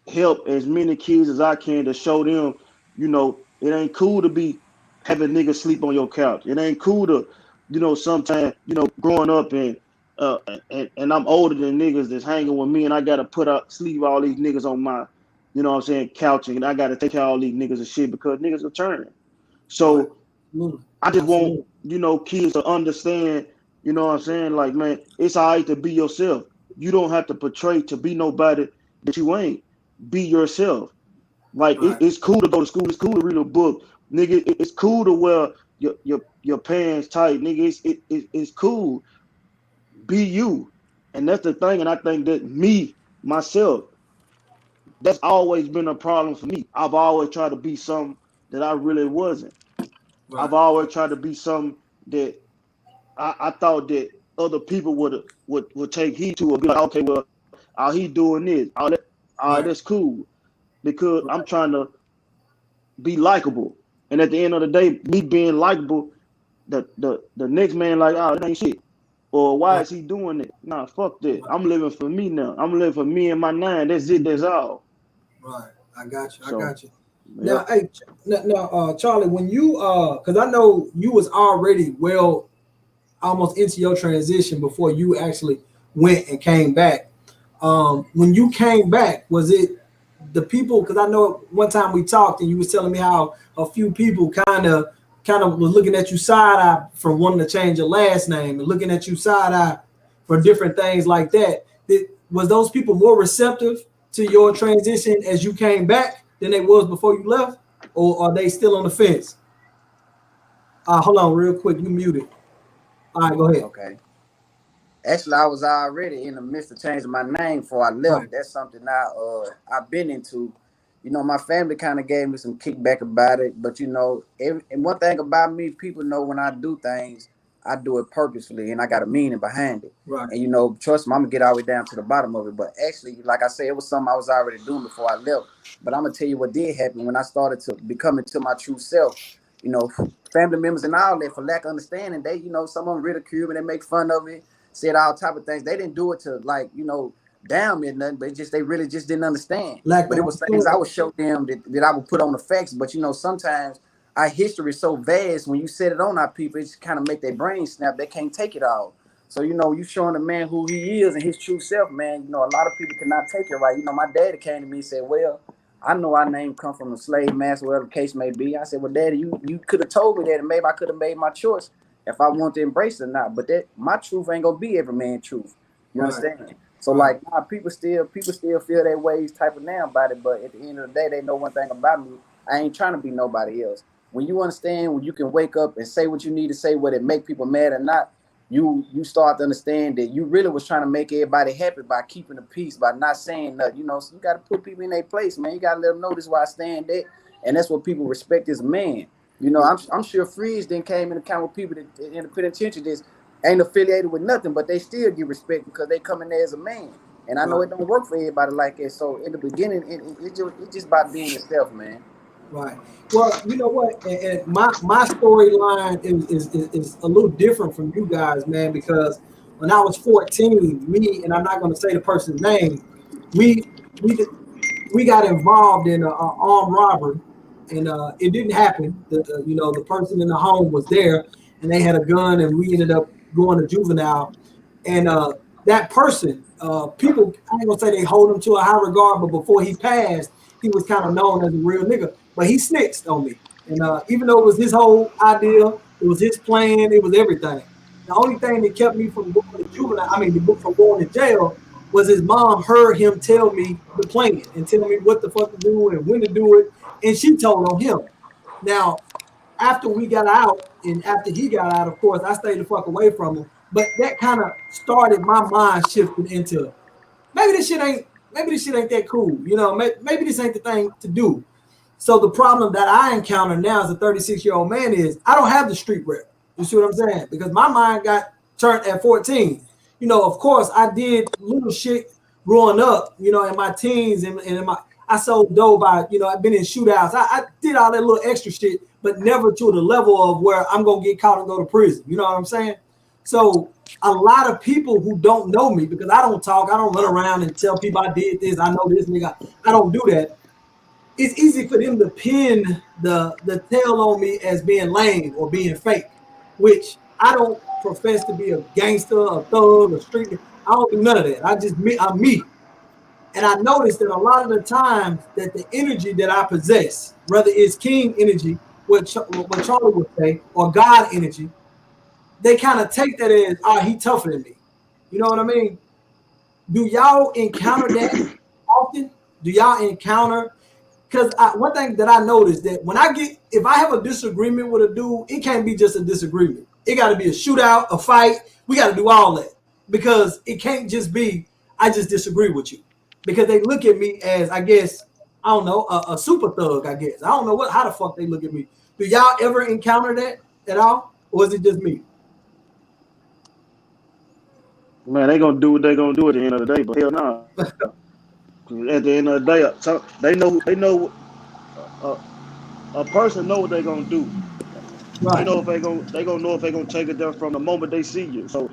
help as many kids as I can to show them, it ain't cool to be having niggas sleep on your couch. It ain't cool to, sometimes, growing up and I'm older than niggas that's hanging with me and I gotta sleep all these niggas on my, couch, and I gotta take care of all these niggas and shit because niggas are turning. So I just want, kids to understand, like, man, it's all right to be yourself. You don't have to portray to be nobody that you ain't. Be yourself. Like, it's cool to go to school. It's cool to read a book, nigga. It's cool to wear your pants tight, nigga. It's cool. Be you, and that's the thing. And I think that myself, that's always been a problem for me. I've always tried to be something that I really wasn't. I've always tried to be something that I thought that other people would take heed to or be like, okay, well, he doing this. That's cool. Because I'm trying to be likable. And at the end of the day, me being likable, the next man like, oh, that ain't shit. Or why is he doing it? Nah, fuck that. I'm living for me now. I'm living for me and my nine. That's it. That's all. Right. I got you. So, I got you. Now, hey, Charlie, when you because I know you was already almost into your transition before you actually went and came back. When you came back, was it the people? Because I know one time we talked and you was telling me how a few people kind of was looking at you side eye for wanting to change your last name and looking at you side eye for different things like that. Was those people more receptive to your transition as you came back than they was before you left, or are they still on the fence? Hold on, real quick, you muted. All right, go ahead. Okay. Actually, I was already in the midst of changing my name before I left. Right. That's something I've been into. My family kind of gave me some kickback about it, but and one thing about me, people know when I do things, I do it purposefully, and I got a meaning behind it. Right. And trust me, I'm gonna get all the way down to the bottom of it. But actually, like I said, it was something I was already doing before I left. But I'm gonna tell you what did happen when I started to become into my true self. Family members and all that, for lack of understanding, they, some of them ridicule me, they make fun of me, said all type of things. They didn't do it to down me or nothing, but they really just didn't understand. But it was things I would show them that I would put on the facts. But sometimes our history is so vast, when you set it on our people, it just kind of make their brain snap. They can't take it all. So, you know, you showing a man who he is and his true self, man. You know, a lot of people cannot take it right. You know, my daddy came to me and said, well, I know our name come from a slave master, whatever the case may be. I said, well, daddy, you could have told me that, and maybe I could have made my choice if I want to embrace it or not. But that my truth ain't gonna be every man's truth. You understand? So like, nah, people still feel their ways type of now about it. But at the end of the day, they know one thing about me. I ain't trying to be nobody else. When you understand, when you can wake up and say what you need to say, whether it make people mad or not, you start to understand that you really was trying to make everybody happy by keeping the peace, by not saying nothing. You know, so you got to put people in their place, man. You got to let them know this is why I stand there, and that's what people respect as a man. You know, I'm sure Freeze then came in account with people that in the penitentiary that ain't affiliated with nothing, but they still get respect because they come in there as a man. And I know it don't work for everybody like that. So in the beginning, it's just about being yourself, man. Right. Well, you know what? And my storyline is a little different from you guys, man, because when I was 14, me, and I'm not going to say the person's name, we we got involved in an armed robbery, and it didn't happen. You know, the person in the home was there, and they had a gun, and we ended up going to juvenile. And that person, people, I ain't gonna say they hold him to a high regard, but before he passed, he was kind of known as a real nigga. But he snitched on me, and even though it was his whole idea, it was his plan, it was everything. The only thing that kept me from going to juvenile, I mean, from going to jail, was his mom heard him tell me the plan and tell me what the fuck to do and when to do it, and she told on him. Now, after we got out, and after he got out, of course, I stayed the fuck away from him. But that kind of started my mind shifting into maybe this shit ain't that cool. You know, maybe this ain't the thing to do. So the problem that I encounter now as a 36-year-old man is I don't have the street rep. You see what I'm saying? Because my mind got turned at 14. You know, of course, I did little shit growing up, you know, in my teens and in my I sold dope. I've been in shootouts. I did all that little extra shit, but never to the level of where I'm gonna get caught and go to prison. You know what I'm saying? So a lot of people who don't know me, because I don't talk, I don't run around and tell people I did this, I know this nigga. I don't do that. It's easy for them to pin the tail on me as being lame or being fake, which I don't profess to be a gangster, a thug, a street. I don't do none of that. I'm me. And I noticed that a lot of the times that the energy that I possess, whether it's king energy, what Charlie would say, or God energy, they kind of take that as, he tougher than me. You know what I mean? Do y'all encounter that often? Do y'all encounter? Because one thing that I noticed that if I have a disagreement with a dude, it can't be just a disagreement. It got to be a shootout, a fight. We got to do all that because it can't just be, I just disagree with you. Because they look at me as, I guess, I don't know, a super thug, I guess. I don't know how the fuck they look at me. Do y'all ever encounter that at all? Or is it just me? Man, they gonna do what they gonna do at the end of the day, but hell no. At the end of the day, so they know a person know what they gonna do. Right. They know if they gonna know if they gonna take it there from the moment they see you. So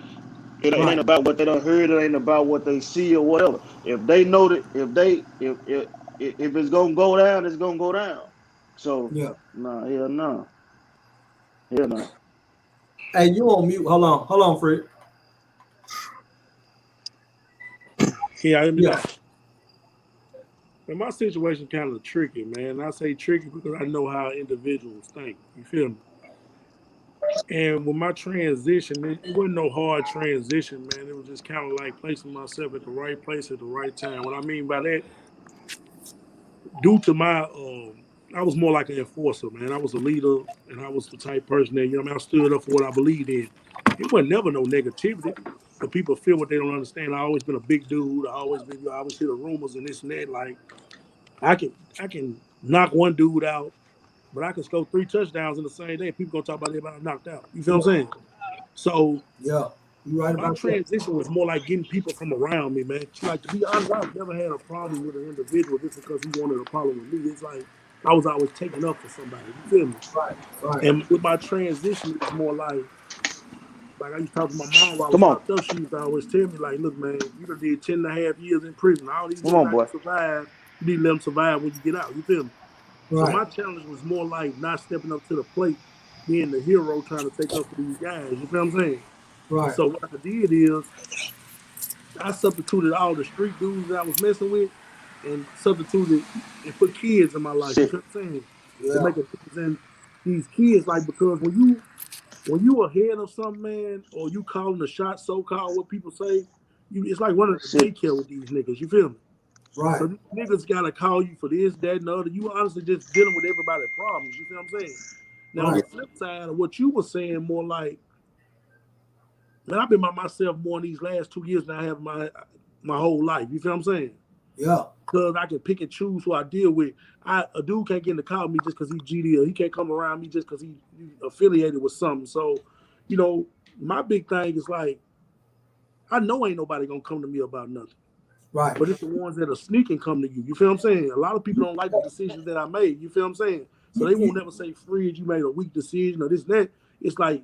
it ain't about what they done heard. It ain't about what they see or whatever. If they know that if it's gonna go down, it's gonna go down. So hell no. Hey, you on mute? Hold on, Fred. Yeah. And my situation kind of tricky, man. I say tricky because I know how individuals think. You feel me? And with my transition, it wasn't no hard transition, man. It was just kind of like placing myself at the right place at the right time. What I mean by that, due to my, I was more like an enforcer, man. I was a leader, and I was the type person that, I stood up for what I believed in. It was never no negativity, but people feel what they don't understand. I always been a big dude. I always hear the rumors and this and that. Like, I can knock one dude out, but I can score 3 touchdowns in the same day. People gonna talk about everybody knocked out. You feel what I'm saying? So you're right. My transition was more like getting people from around me, man. Like, to be honest, I've never had a problem with an individual just because he wanted a problem with me. It's like I was always taking up for somebody. You feel me? Right. And with my transition, it's more like I used to talk to my mom while I was locked up. She used to always tell me, like, look, man, you done did 10.5 years in prison. All these guys survive. You need to let them survive when you get out. You feel me? Right. So my challenge was more like not stepping up to the plate, being the hero trying to take up for these guys. You feel what I'm saying? Right. So what I did is I substituted all the street dudes that I was messing with and substituted and put kids in my life. You feel what I'm saying? To Yeah. make a difference in these kids, like because when you ahead of some man or you calling the shot, so called what people say, it's like running a daycare with these niggas. You feel me? Right. So these niggas gotta call you for this, that, and the other. You honestly just dealing with everybody's problems. You feel what I'm saying? Now on the Right. flip side of what you were saying, more like, man, I've been by myself more in these last 2 years than I have my whole life. You feel what I'm saying? Yeah. Because I can pick and choose who I deal with. A dude can't get in the car with me just because he's GD, or he can't come around me just because he affiliated with something. So, you know, my big thing is like, I know ain't nobody gonna come to me about nothing. Right. But it's the ones that are sneaking come to you. You feel what I'm saying? A lot of people don't like the decisions that I made. You feel what I'm saying? So they won't never say, Fridge, you made a weak decision or this, that. It's like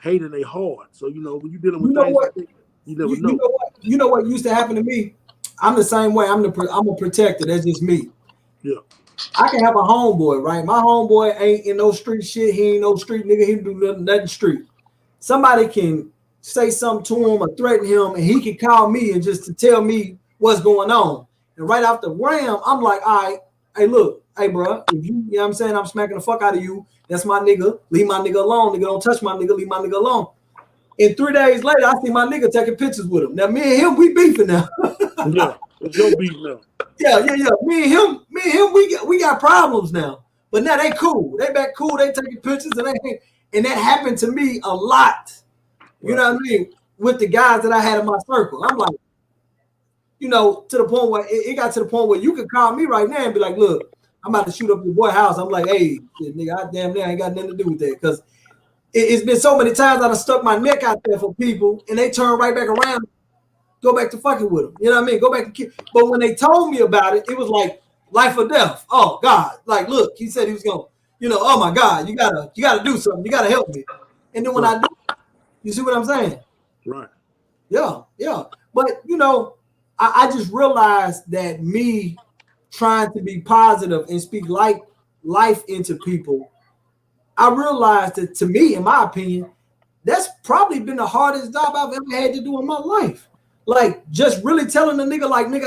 hating their heart. So, you know, when you're dealing with things What? like that, you never You know. know what? You know what used to happen to me? I'm the same way. I'm a protector. That's just me. Yeah. I can have a homeboy, right? My homeboy ain't in no street shit. He ain't no street nigga. He do nothing street. Somebody can say something to him or threaten him, and he can call me and just to tell me what's going on. And right off the ram, I'm like, all right, hey, look, hey, bro, if you know what I'm saying, I'm smacking the fuck out of you. That's my nigga. Leave my nigga alone. Nigga, don't touch my nigga. Leave my nigga alone. And 3 days later, I see my nigga taking pictures with him. Now, me and him, we beefing now. Yeah. It's your beef now. Yeah. Me and him, we got problems now. But now they cool. They back cool. They taking pictures and that happened to me a lot. You know what I mean? With the guys that I had in my circle. I'm like, you know, to the point where it got to the point where you could call me right now and be like, look, I'm about to shoot up your boy house. I'm like, hey, nigga, I damn near ain't got nothing to do with that. Because it's been so many times I've stuck my neck out there for people and they turn right back around, go back to fucking with them. You know what I mean? Go back to kill. But when they told me about it, it was like life or death. Oh God. Like, look, he said he was going, you know, oh my God, you gotta do something. You gotta help me. And then when I do, you see what I'm saying? Right. Yeah. But you know, I just realized that me trying to be positive and speak life into people, I realized that to me, in my opinion, that's probably been the hardest job I've ever had to do in my life. Like just really telling a nigga like, nigga,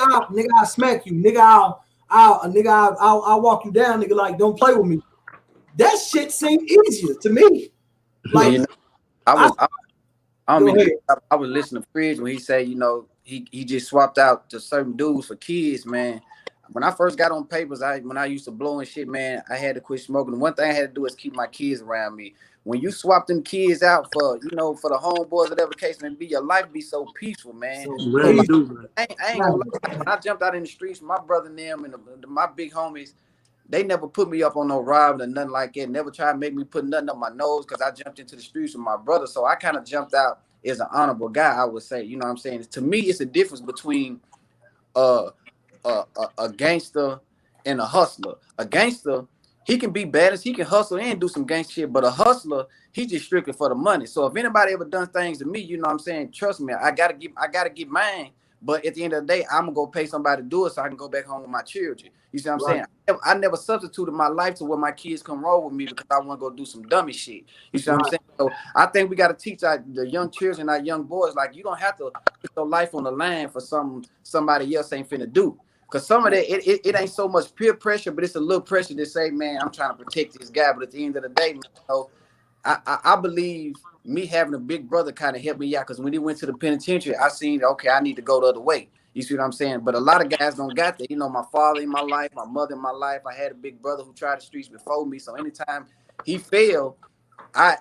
I'll smack you, nigga, I'll walk you down, nigga, like don't play with me. That shit seemed easier to me. Like, you know, I was listening to Fridge when he said, you know, he just swapped out to certain dudes for kids, man. When I first got on papers, when I used to blow and shit, man, I had to quit smoking. The one thing I had to do is keep my kids around me. When you swap them kids out for, you know, for the homeboys, whatever the case may be, your life be so peaceful, man. so Man, you do, man. I ain't gonna lie. When I jumped out in the streets, my brother and them and my big homies, they never put me up on no rob or nothing like that. Never tried to make me put nothing up my nose because I jumped into the streets with my brother. So I kind of jumped out as an honorable guy, I would say. You know what I'm saying? To me, it's a difference between a gangster and a hustler. A gangster, he can be badass, he can hustle and do some gangster shit, but a hustler, he just strictly for the money. So if anybody ever done things to me, you know what I'm saying, trust me, I gotta get mine. But at the end of the day, I'm gonna go pay somebody to do it so I can go back home with my children. You see what I'm saying? I never substituted my life to where my kids come roll with me because I want to go do some dummy shit. You see what I'm saying? So I think we got to teach the young children, our young boys, like you don't have to put your life on the line for somebody else ain't finna do. Because some of that, it ain't so much peer pressure, but it's a little pressure to say, man, I'm trying to protect this guy. But at the end of the day, man, you know, I believe me having a big brother kind of helped me out because when he went to the penitentiary, I seen, okay, I need to go the other way. You see what I'm saying? But a lot of guys don't got that. You know, my father in my life, my mother in my life, I had a big brother who tried the streets before me. So anytime he failed,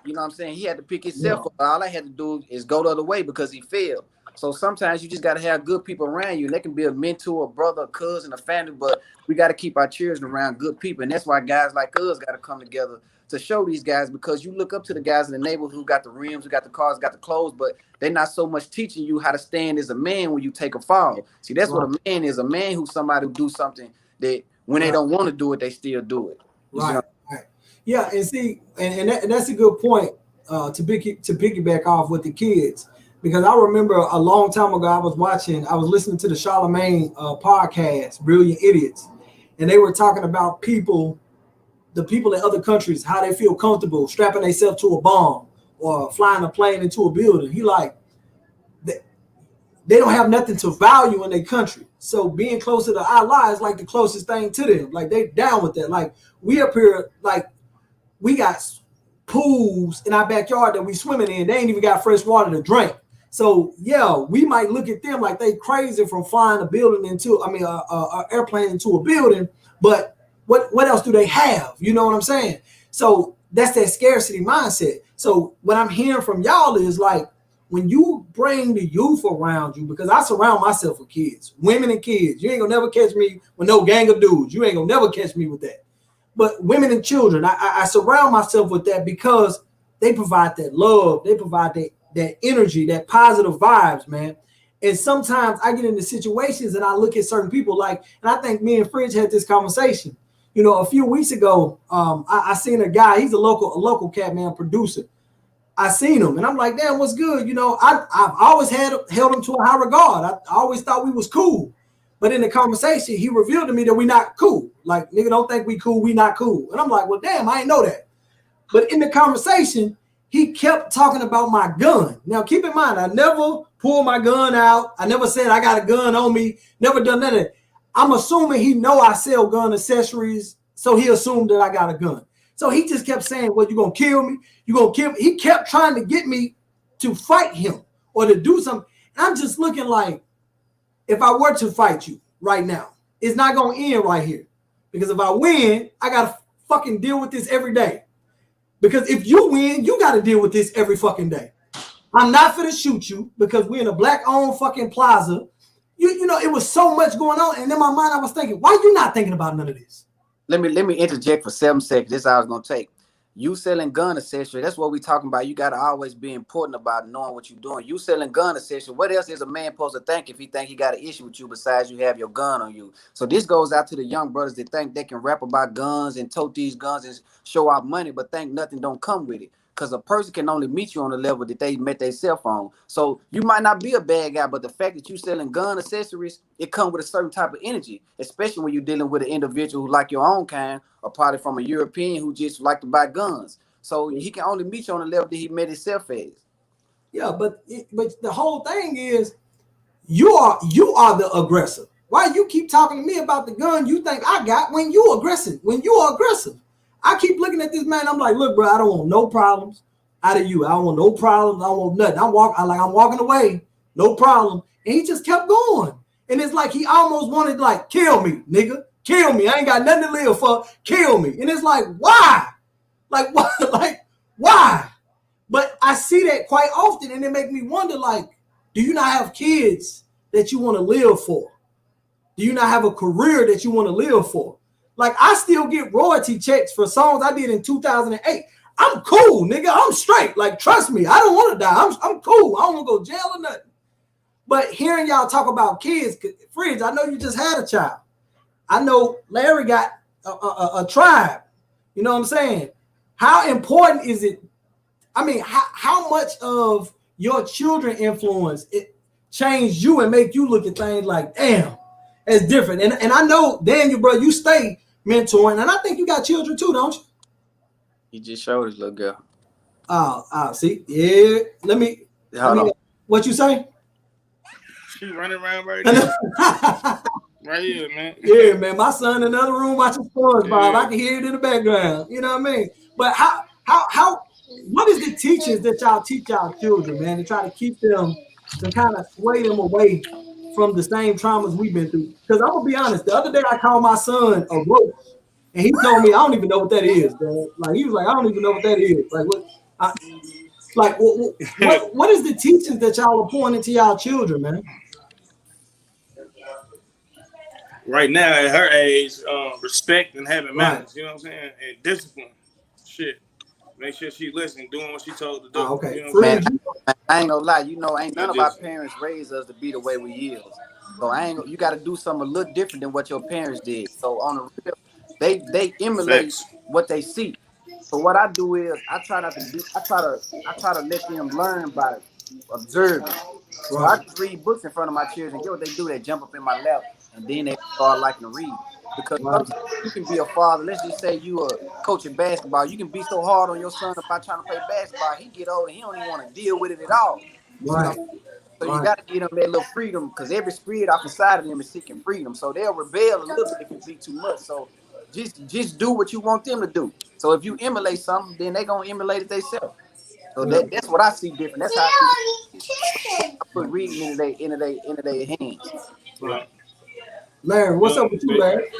you know what I'm saying, he had to pick himself up. All I had to do is go the other way because he failed. So sometimes you just got to have good people around you. And they can be a mentor, a brother, a cousin, a family, but we got to keep our children around good people. And that's why guys like us got to come together to show these guys, because you look up to the guys in the neighborhood who got the rims, who got the cars, got the clothes, but they're not so much teaching you how to stand as a man when you take a fall. See, that's what a man is. A man who's somebody who do something that when they don't want to do it, they still do it. Right. Yeah, and see, and that's a good point to piggyback off with the kids, because I remember a long time ago I was listening to the Charlemagne podcast, Brilliant Idiots, and they were talking about the people in other countries, how they feel comfortable strapping themselves to a bomb or flying a plane into a building. He like, they don't have nothing to value in their country. So being closer to Allah is like the closest thing to them. Like they down with that. Like we up here, like we got pools in our backyard that we swimming in. They ain't even got fresh water to drink. So yeah, we might look at them like they crazy from flying a building into, I mean, a airplane into a building. But what else do they have? You know what I'm saying? So that's that scarcity mindset. So what I'm hearing from y'all is like, when you bring the youth around you, because I surround myself with kids, women and kids. You ain't gonna never catch me with no gang of dudes. You ain't gonna never catch me with that. But women and children, I surround myself with that because they provide that love. They provide that energy, that positive vibes, man. And sometimes I get into situations and I look at certain people like, and I think me and Fridge had this conversation. You know, a few weeks ago, I seen a guy, he's a local cat, man, producer. I seen him and I'm like, damn, what's good? You know, I've always held him to a high regard. I always thought we was cool. But in the conversation, he revealed to me that we not cool. Like, nigga, don't think we cool, we not cool. And I'm like, well, damn, I ain't know that. But in the conversation, he kept talking about my gun. Now, keep in mind, I never pulled my gun out. I never said I got a gun on me. Never done none of that. I'm assuming he know I sell gun accessories, so he assumed that I got a gun. So he just kept saying, well, you going to kill me? You going to kill me? He kept trying to get me to fight him or to do something. And I'm just looking like, if I were to fight you right now, it's not going to end right here. Because if I win, I got to fucking deal with this every day. Because if you win, you got to deal with this every fucking day. I'm not finna shoot you because we're in a black-owned fucking plaza. You know, it was so much going on. And in my mind, I was thinking, why are you not thinking about none of this? Let me interject for 7 seconds. This is how it's gonna take. You selling gun accessory, that's what we talking about. You gotta always be important about knowing what you're doing. You selling gun accessory, what else is a man supposed to think if he think he got an issue with you besides you have your gun on you? So this goes out to the young brothers that think they can rap about guns and tote these guns and show off money, but think nothing don't come with it. Because a person can only meet you on the level that they met their cell phone. So you might not be a bad guy, but the fact that you selling gun accessories, it comes with a certain type of energy, especially when you're dealing with an individual who like your own kind, or probably from a European who just like to buy guns. So he can only meet you on the level that he met himself as. Yeah, but the whole thing is you are the aggressor. Why you keep talking to me about the gun you think I got when you aggressive? When you are aggressive. I keep looking at this man. I'm like, look, bro, I don't want no problems out of you. I don't want no problems. I don't want nothing. I'm walking away. No problem. And he just kept going. And it's like he almost wanted like, kill me, nigga. Kill me. I ain't got nothing to live for. Kill me. And it's like, why? Like, what? Like, why? But I see that quite often, and it makes me wonder, like, do you not have kids that you want to live for? Do you not have a career that you want to live for? Like, I still get royalty checks for songs I did in 2008. I'm cool, nigga. I'm straight. Like, trust me. I don't want to die. I'm cool. I don't want to go to jail or nothing. But hearing y'all talk about kids, Fridge, I know you just had a child. I know Larry got a tribe. You know what I'm saying? How important is it? I mean, how much of your children influence it changed you and make you look at things like, damn, it's different. And I know, Daniel, bro, you stay mentoring, and I think you got children too, don't you? He just showed his little girl. See, yeah. Let me what you say? She's running around right now. Right here, man. Yeah, man. My son in another room watching SpongeBob. I can hear it in the background. You know what I mean? But how what is the teachings that y'all teach y'all children, man, to try to keep them, to kind of sway them away from the same traumas we've been through? Because I'm gonna be honest, the other day I called my son a roach, and he told me I don't even know what that is, man. Like, he was like, I don't even know what that is. Like, what is the teachings that y'all are pouring into y'all children, man? Right now, at her age, respect and having manners, you know what I'm saying? And discipline. Shit. Make sure she listening, doing what she told to do. Okay. You know what I'm saying? Man, I ain't gonna lie, ain't none of our parents raised us to be the way we is. So you gotta do something a little different than what your parents did. So on the real, they emulate what they see. So what I do is I try to let them learn by observing. So I just read books in front of my children. Get what they do? They jump up in my lap and then they start liking to read. Because sometimes you can be a father. Let's just say you are coaching basketball. You can be so hard on your son about trying to play basketball. He get old and he don't even want to deal with it at all. Right. So you got to give them that little freedom, because every spirit off inside of them is seeking freedom. So they'll rebel a little bit if it be too much. So just do what you want them to do. So if you emulate something, then they gonna emulate it themselves. So that's what I see different. That's how I put reading into their hands. Right. Larry, what's up with you, Larry?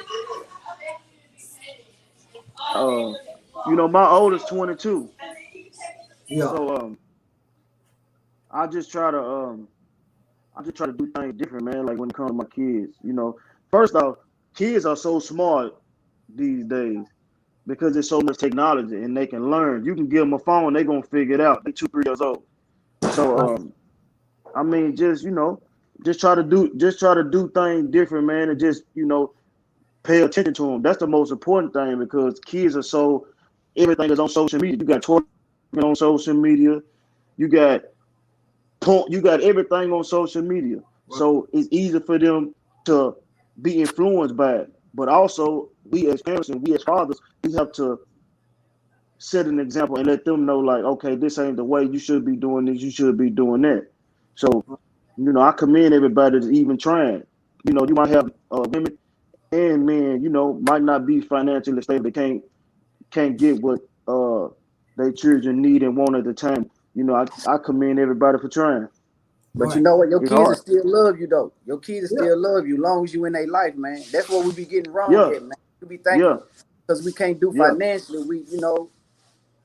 You know, my oldest 22. Yeah. So I just try to do things different, man. Like when it comes to my kids, you know, first off, kids are so smart these days because there's so much technology and they can learn. You can give them a phone, they're gonna figure it out. They're 2-3 years old. So I mean, just try to do things different, man, and just pay attention to them. That's the most important thing, because kids are so, everything is on social media. You got Twitter on social media, you got everything on social media. Right. So it's easy for them to be influenced by it. But also, we as parents and we as fathers, we have to set an example and let them know, like, okay, this ain't the way. You should be doing this. You should be doing that. So, I commend everybody that's even trying. You might have women and men, might not be financially stable. They can't get what their children need and want at the time. I commend everybody for trying. But you know what? Your kids will still love you, though. Your kids will still love you long as you in their life, man. That's what we be getting wrong at, man. You be thinking because we can't do financially.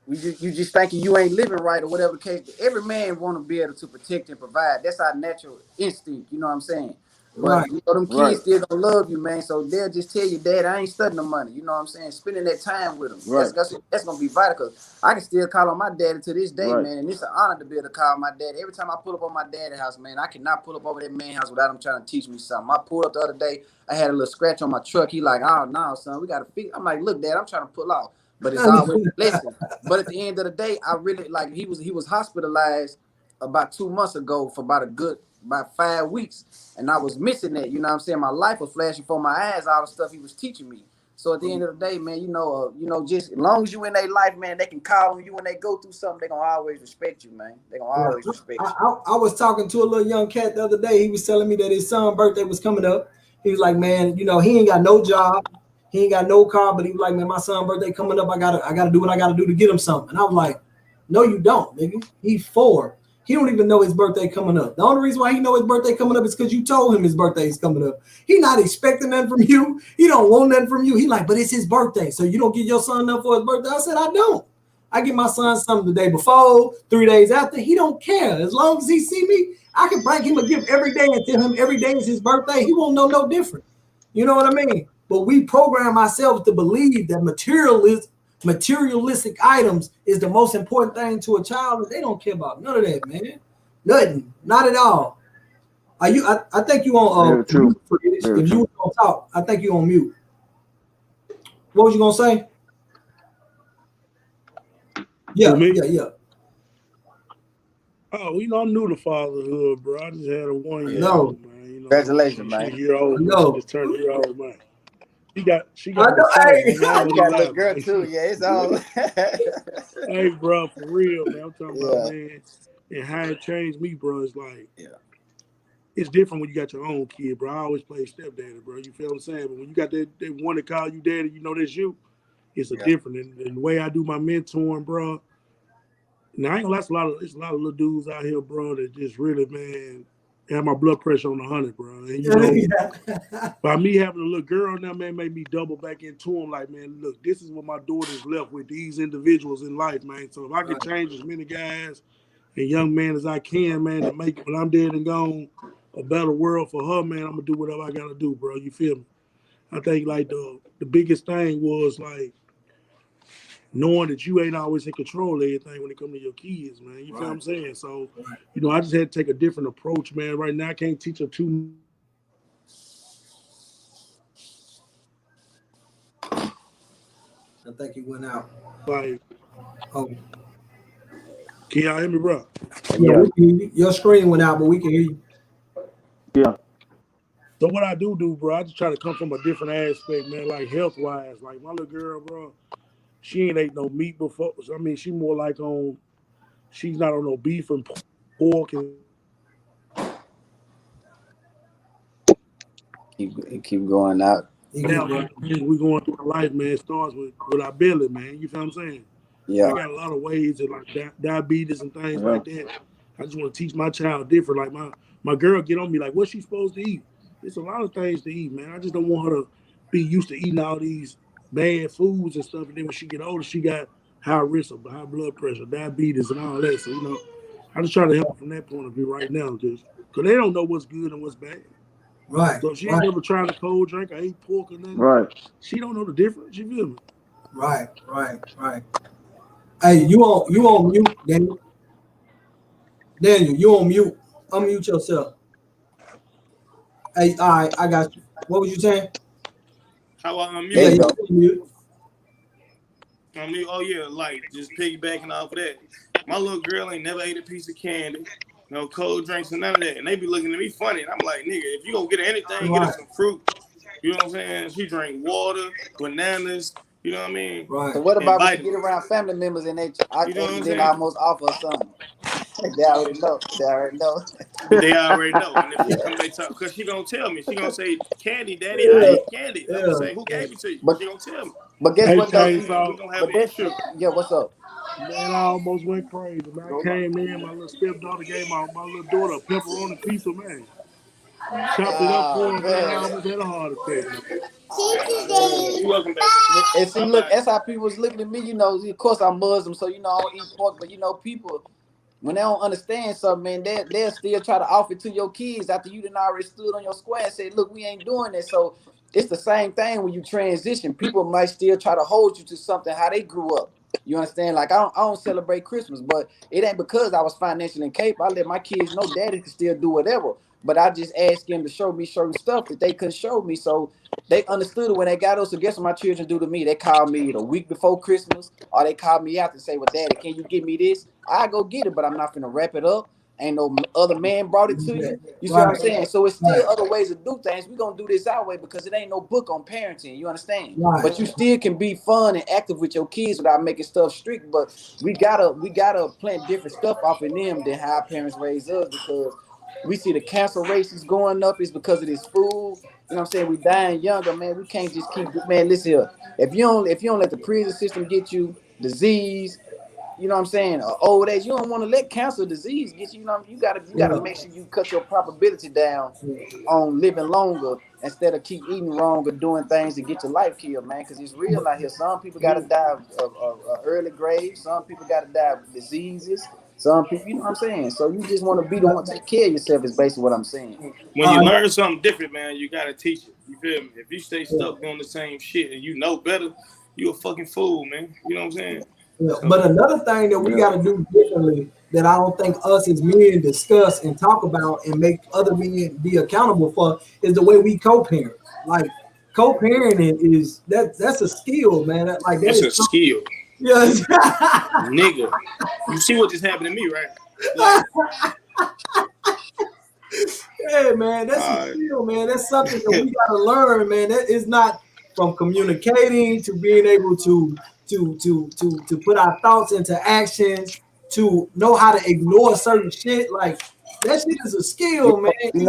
You just thinking you ain't living right or whatever the case. Every man want to be able to protect and provide. That's our natural instinct. You know what I'm saying? But them kids still gonna love you, man. So they'll just tell you, Dad, I ain't studying the money. You know what I'm saying? Spending that time with them. Right. That's gonna be vital, because I can still call on my daddy to this day, man. And it's an honor to be able to call my daddy. Every time I pull up on my daddy's house, man, I cannot pull up over that man's house without him trying to teach me something. I pulled up the other day, I had a little scratch on my truck. He like, oh no, son, we gotta fix. I'm like, look, Dad, I'm trying to pull off. But it's always a lesson. But at the end of the day, I really like he was hospitalized about 2 months ago for about 5 weeks, and I was missing that. You know what I'm saying? My life was flashing before my eyes, all the stuff he was teaching me. So at the end of the day, man, just as long as you in their life, man, they can call on you when they go through something. They gonna always respect you, man. They gonna always respect you. I was talking to a little young cat the other day. He was telling me that his son's birthday was coming up. He was like, man, he ain't got no job. He ain't got no car, but he was like, man, my son's birthday coming up. I gotta do what I gotta do to get him something. And I was like, no, you don't, nigga. He's 4. He don't even know his birthday coming up. The only reason why he know his birthday coming up is because you told him his birthday is coming up. He not expecting nothing from you. He don't want nothing from you. He like, but it's his birthday, so you don't get your son up for his birthday. I said, I don't. I get my son something the day before, 3 days after. He don't care. As long as he see me, I can bring him a gift every day and tell him every day is his birthday. He won't know no different. You know what I mean? But we program ourselves to believe that materialistic items is the most important thing to a child. They don't care about none of that, man. Nothing, not at all. Are you? I think you on mute. If you want to talk, I think you on mute. What was you gonna say? Yeah. Oh, I'm new to fatherhood, bro. I just had a 1 year old, man. Congratulations, man. She's a year old. No. She just turned a year old, man. She got you got a little girl too. Yeah, it's all. Hey, bro, for real, man. I'm talking about, man, and how it changed me, bro. It's like, it's different when you got your own kid, bro. I always play stepdaddy, bro. You feel what I'm saying? But when you got that one to call you daddy, that's you. It's a different. And the way I do my mentoring, bro. Now I ain't gonna lie, it's a lot of little dudes out here, bro, that just really, man, have my blood pressure on 100, bro. And by me having a little girl now, man, made me double back into them. Like, man, look, this is what my daughter's left with, these individuals in life, man. So if I can change as many guys and young men as I can, man, to make it when I'm dead and gone a better world for her, man, I'm gonna do whatever I gotta do, bro. You feel me? I think like the biggest thing was like knowing that you ain't always in control of everything when it comes to your kids, man. You feel what I'm saying? So, I just had to take a different approach, man. Right now, I can't teach her too. I think he went out. Like, oh. Can y'all hear me, bro? Yeah. Your screen went out, but we can hear you. Yeah. So what I do, bro, I just try to come from a different aspect, man, like health-wise. Like, my little girl, bro, she ain't ate no meat before. I mean, she's not on no beef and pork and keep going out. Now, man, we going through life, man. It starts with our belly, man. You feel what I'm saying? Yeah. I got a lot of ways to like diabetes and things Uh-huh. like that. I just want to teach my child different. Like my girl get on me like, what's she supposed to eat? It's a lot of things to eat, man. I just don't want her to be used to eating all these bad foods and stuff. And then when she get older, she got high risk of high blood pressure, diabetes, and all that. So I just try to help her from that point of view right now, just because they don't know what's good and what's bad. Right. So if she ain't never tried a cold drink or ate pork or nothing, Right. she don't know the difference. You feel me? Right. Hey, you on mute, Daniel. Daniel, you on mute. Unmute yourself. Hey, all right, I got you. What was you saying? How I unmute? There you go. Mute. Oh yeah, like just piggybacking off of that. My little girl ain't never ate a piece of candy, no cold drinks and none of that. And they be looking at me funny. And I'm like, nigga, if you gonna get her anything, get her some fruit. You know what I'm saying? She drink water, bananas, you know what I mean? Right. So what about when you get around family members and they then almost offer something? They already know. They already know. And if she come back talk, because she gonna tell me, she gonna say, candy, daddy, I ate candy. I'm gonna say, who gave it to you? But she gonna tell me. But guess Hey, what though? Chase, We gonna have an issue. Yeah, what's up? man, I almost went crazy. Man, I came in, my little stepdaughter gave my little daughter a pepperoni pizza, man. Chopped it up for her, man. I almost had a heart attack, man. You welcome back. And see, look, that's how people was looking at me. You know, of course I'm Muslim, so I don't eat pork. But people, when they don't understand something, man, they'll still try to offer it to your kids after you done already stood on your square and said, look, we ain't doing this. So it's the same thing when you transition. People might still try to hold you to something how they grew up. You understand? Like I don't celebrate Christmas, but it ain't because I was financially incapable. I let my kids know daddy can still do whatever. But I just asked him to show me certain stuff that they couldn't show me. So they understood it when they got us. So guess what my children do to me? They call me the week before Christmas, or they call me out and say, well, daddy, can you give me this? I go get it, but I'm not gonna wrap it up. Ain't no other man brought it to you. You see what I'm saying? So it's still other ways to do things. We're gonna do this our way because it ain't no book on parenting. You understand? Right. But you still can be fun and active with your kids without making stuff strict. But we gotta plant different stuff off in them than how our parents raised us, because we see the cancer rates going up. It's because of this food. You know what I'm saying? We dying younger, man. We can't just keep, man. Listen here. If you don't let the prison system get you disease, you know what I'm saying, old age, you don't want to let cancer disease get you. You gotta make sure you cut your probability down on living longer instead of keep eating wrong or doing things to get your life killed, man. Because it's real out here. Some people gotta die of early grave. Some people gotta die of diseases. Some people, you know what I'm saying. So you just want to be the one to take care of yourself. Is basically what I'm saying. When you learn something different, man, you gotta teach it. You feel me? If you stay stuck doing the same shit and you know better, you a fucking fool, man. You know what I'm saying? Yeah. But another thing that we got to do differently that I don't think us as men discuss and talk about and make other men be accountable for is the way we co-parent. Like co-parenting is that's a skill, man. That's a skill. Yes. Nigga, you see what just happened to me, right? Like, yeah, man, that's a skill, man. That's something that we gotta learn, man. That is not from communicating to being able to put our thoughts into actions, to know how to ignore certain shit. Like that shit is a skill, man. You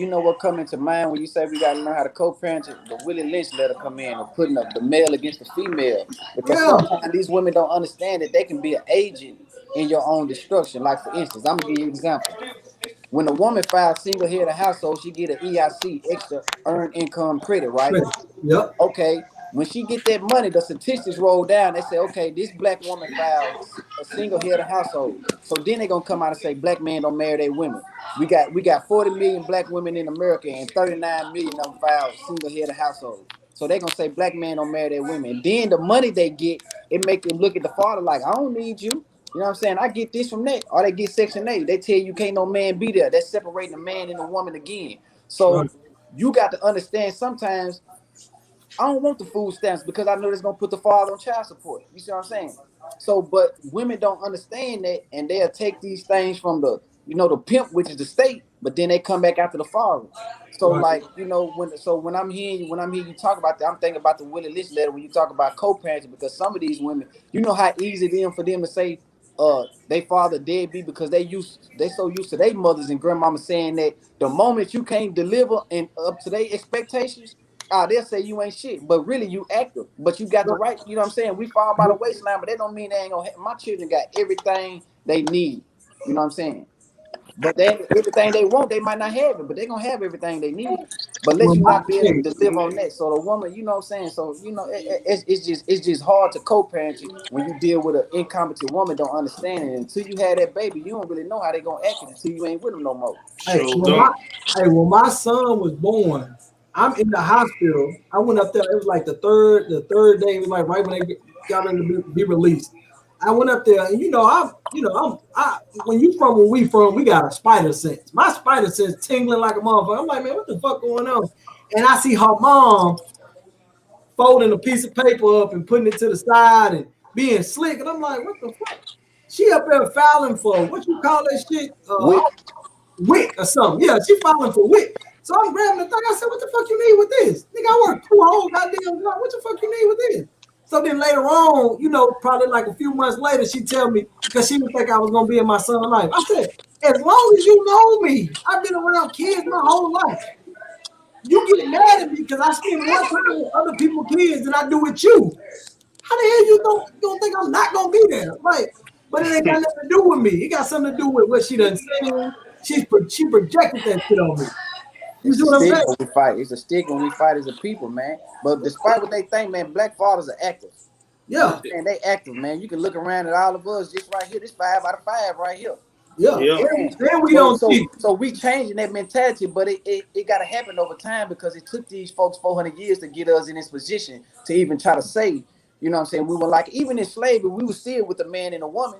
know what coming to mind when you say we gotta learn how to co-parent? The Willie Lynch letter come in of putting up the male against the female, because sometimes these women don't understand that they can be an agent in your own destruction. Like for instance, I'm gonna give you an example. When a woman files single head of household, she get an EIC, extra earned income credit, right? Yep. Okay. When she get that money, the statistics roll down. They say, okay, this black woman filed a single head of household. So then they're gonna come out and say black men don't marry their women. We got 40 million black women in America and 39 million of them filed single head of household. So they're gonna say black men don't marry their women. And then the money they get, it make them look at the father like, I don't need you. You know what I'm saying? I get this from that. Or they get Section 8. They tell you can't no man be there. That's separating the man and the woman again. So you got to understand sometimes I don't want the food stamps because I know that's going to put the father on child support. You see what I'm saying? So, but women don't understand that, and they'll take these things from the pimp, which is the state, but then they come back after the father. So like, when I'm hearing you talk about that, I'm thinking about the Willie Lynch letter when you talk about co-parenting, because some of these women, you know how easy it is for them to say, they father deadbeat because they so used to their mothers and grandmama saying that the moment you can't deliver and up to their expectations, they'll say you ain't shit. But really you active. But you got the right, you know what I'm saying? We fall by the waistline, but that don't mean they ain't gonna my children got everything they need. You know what I'm saying? But everything they want, they might not have it, but they're gonna have everything they need. But let Well, you my not be able to deliver on that. So the woman, you know what I'm saying? So it's just hard to co-parent you when you deal with an incompetent woman, don't understand it. Until you have that baby, you don't really know how they gonna act until you ain't with them no more. When my son was born, I'm in the hospital. I went up there. It was like the third day. It was like right when they got ready to be released. I went up there, and when we from, we got a spider sense. My spider sense tingling like a motherfucker. I'm like, man, what the fuck going on? And I see her mom folding a piece of paper up and putting it to the side and being slick, and I'm like, what the fuck? She up there filing for what you call that shit? WIC or something. Yeah, she filing for WIC. So I'm grabbing the thing. I said, what the fuck you need with this? Nigga, I work 2 whole goddamn jobs. What the fuck you need with this? So then later on, probably like a few months later, she tell me, because she didn't think I was going to be in my son's life. I said, as long as you know me, I've been around kids my whole life. You get mad at me because I spend more time with other people's kids than I do with you. How the hell you don't think I'm not going to be there? Right. But it ain't got nothing to do with me. It got something to do with what she done seen. She projected that shit on me. You see what I'm saying? We fight. It's a stick when we fight as a people, man. But despite what they think, man, black fathers are active. Yeah. And they active, man. You can look around at all of us just right here. This 5 out of 5 right here. Yeah. And we don't see. So we changing that mentality, but it got to happen over time because it took these folks 400 years to get us in this position to even try to say, you know what I'm saying? We were like, even in slavery, we were still with a man and a woman.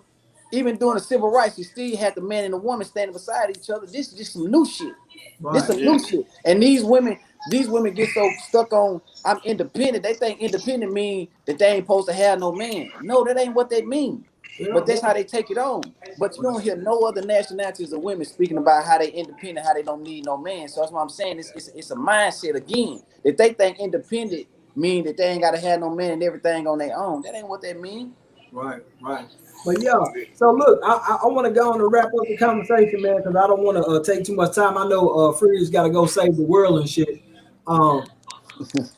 Even during the civil rights, you still had the man and the woman standing beside each other. This is just some new shit. Right. This is some new shit. And these women get so stuck on I'm independent. They think independent mean that they ain't supposed to have no man. No, that ain't what they mean. But that's how they take it on. But you don't hear no other nationalities of women speaking about how they independent, how they don't need no man. So that's what I'm saying. It's a mindset again that they think independent mean that they ain't got to have no man and everything on their own. That ain't what that mean. Right. But yeah, so look, I want to go on and wrap up the conversation, man, because I don't want to take too much time. I know Free's got to go save the world and shit.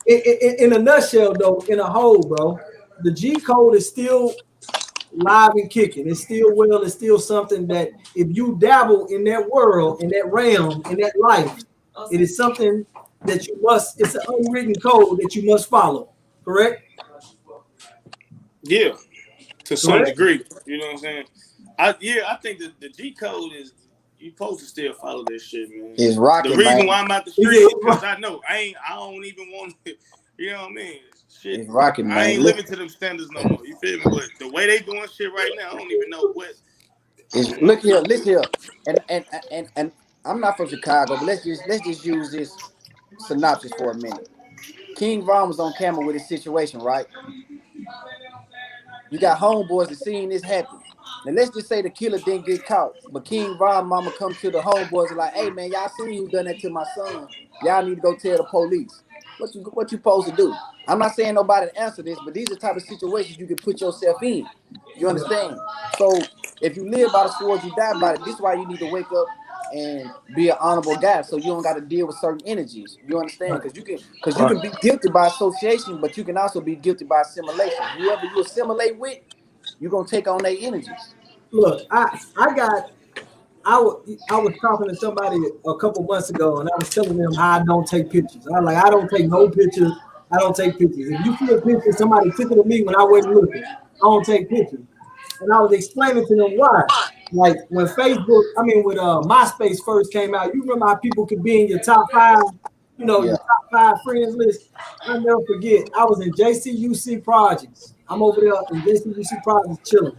In a nutshell, though, in a whole, bro, the G code is still live and kicking. It's still something that if you dabble in that world, in that realm, in that life, it is something that it's an unwritten code that you must follow. Correct? Yeah. To some degree, you know what I'm saying? I think the G code is you supposed to still follow this shit, man. It's rocking. The reason why I'm out the street because I know I don't even want to, you know what I mean? Shit, it's rocking, man. I ain't living to them standards no more. You feel me? But the way they doing shit right now, I don't even know what. Look here, listen here, and I'm not from Chicago, but let's just use this synopsis for a minute. King Von was on camera with his situation, right? You got homeboys that seen this happen. Now let's just say the killer didn't get caught, but King Von mama come to the homeboys and like, hey man, y'all seen who done that to my son. Y'all need to go tell the police. What you supposed to do? I'm not saying nobody to answer this, but these are the type of situations you can put yourself in. You understand? So if you live by the sword, you die by it. This is why you need to wake up and be an honorable guy, so you don't got to deal with certain energies. You understand? Because you can be guilty by association, but you can also be guilty by assimilation. Whoever you assimilate with, you're gonna take on their energies. Look, I was talking to somebody a couple months ago, and I was telling them how I don't take pictures. I was like, I don't take no pictures. I don't take pictures. If you see a picture, somebody took it of me when I wasn't looking. I don't take pictures. And I was explaining to them why. Like when MySpace first came out, you remember how people could be in your top 5, your top 5 friends list. I'll never forget. I was in JCUC Projects. I'm over there in JCUC Projects chilling.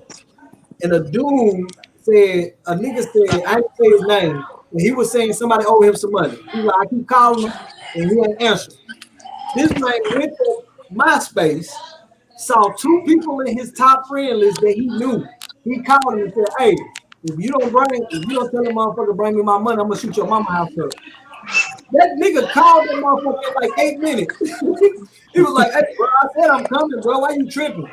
And a nigga said, I didn't say his name, and he was saying somebody owed him some money. He was like, I keep calling him, and he ain't answering. This man went to MySpace, saw 2 people in his top friend list that he knew. He called him and said, hey, if you don't tell the motherfucker bring me my money, I'm gonna shoot your mama house up. That nigga called that motherfucker in like 8 minutes. He was like, hey, bro, I said I'm coming, bro. Why you tripping?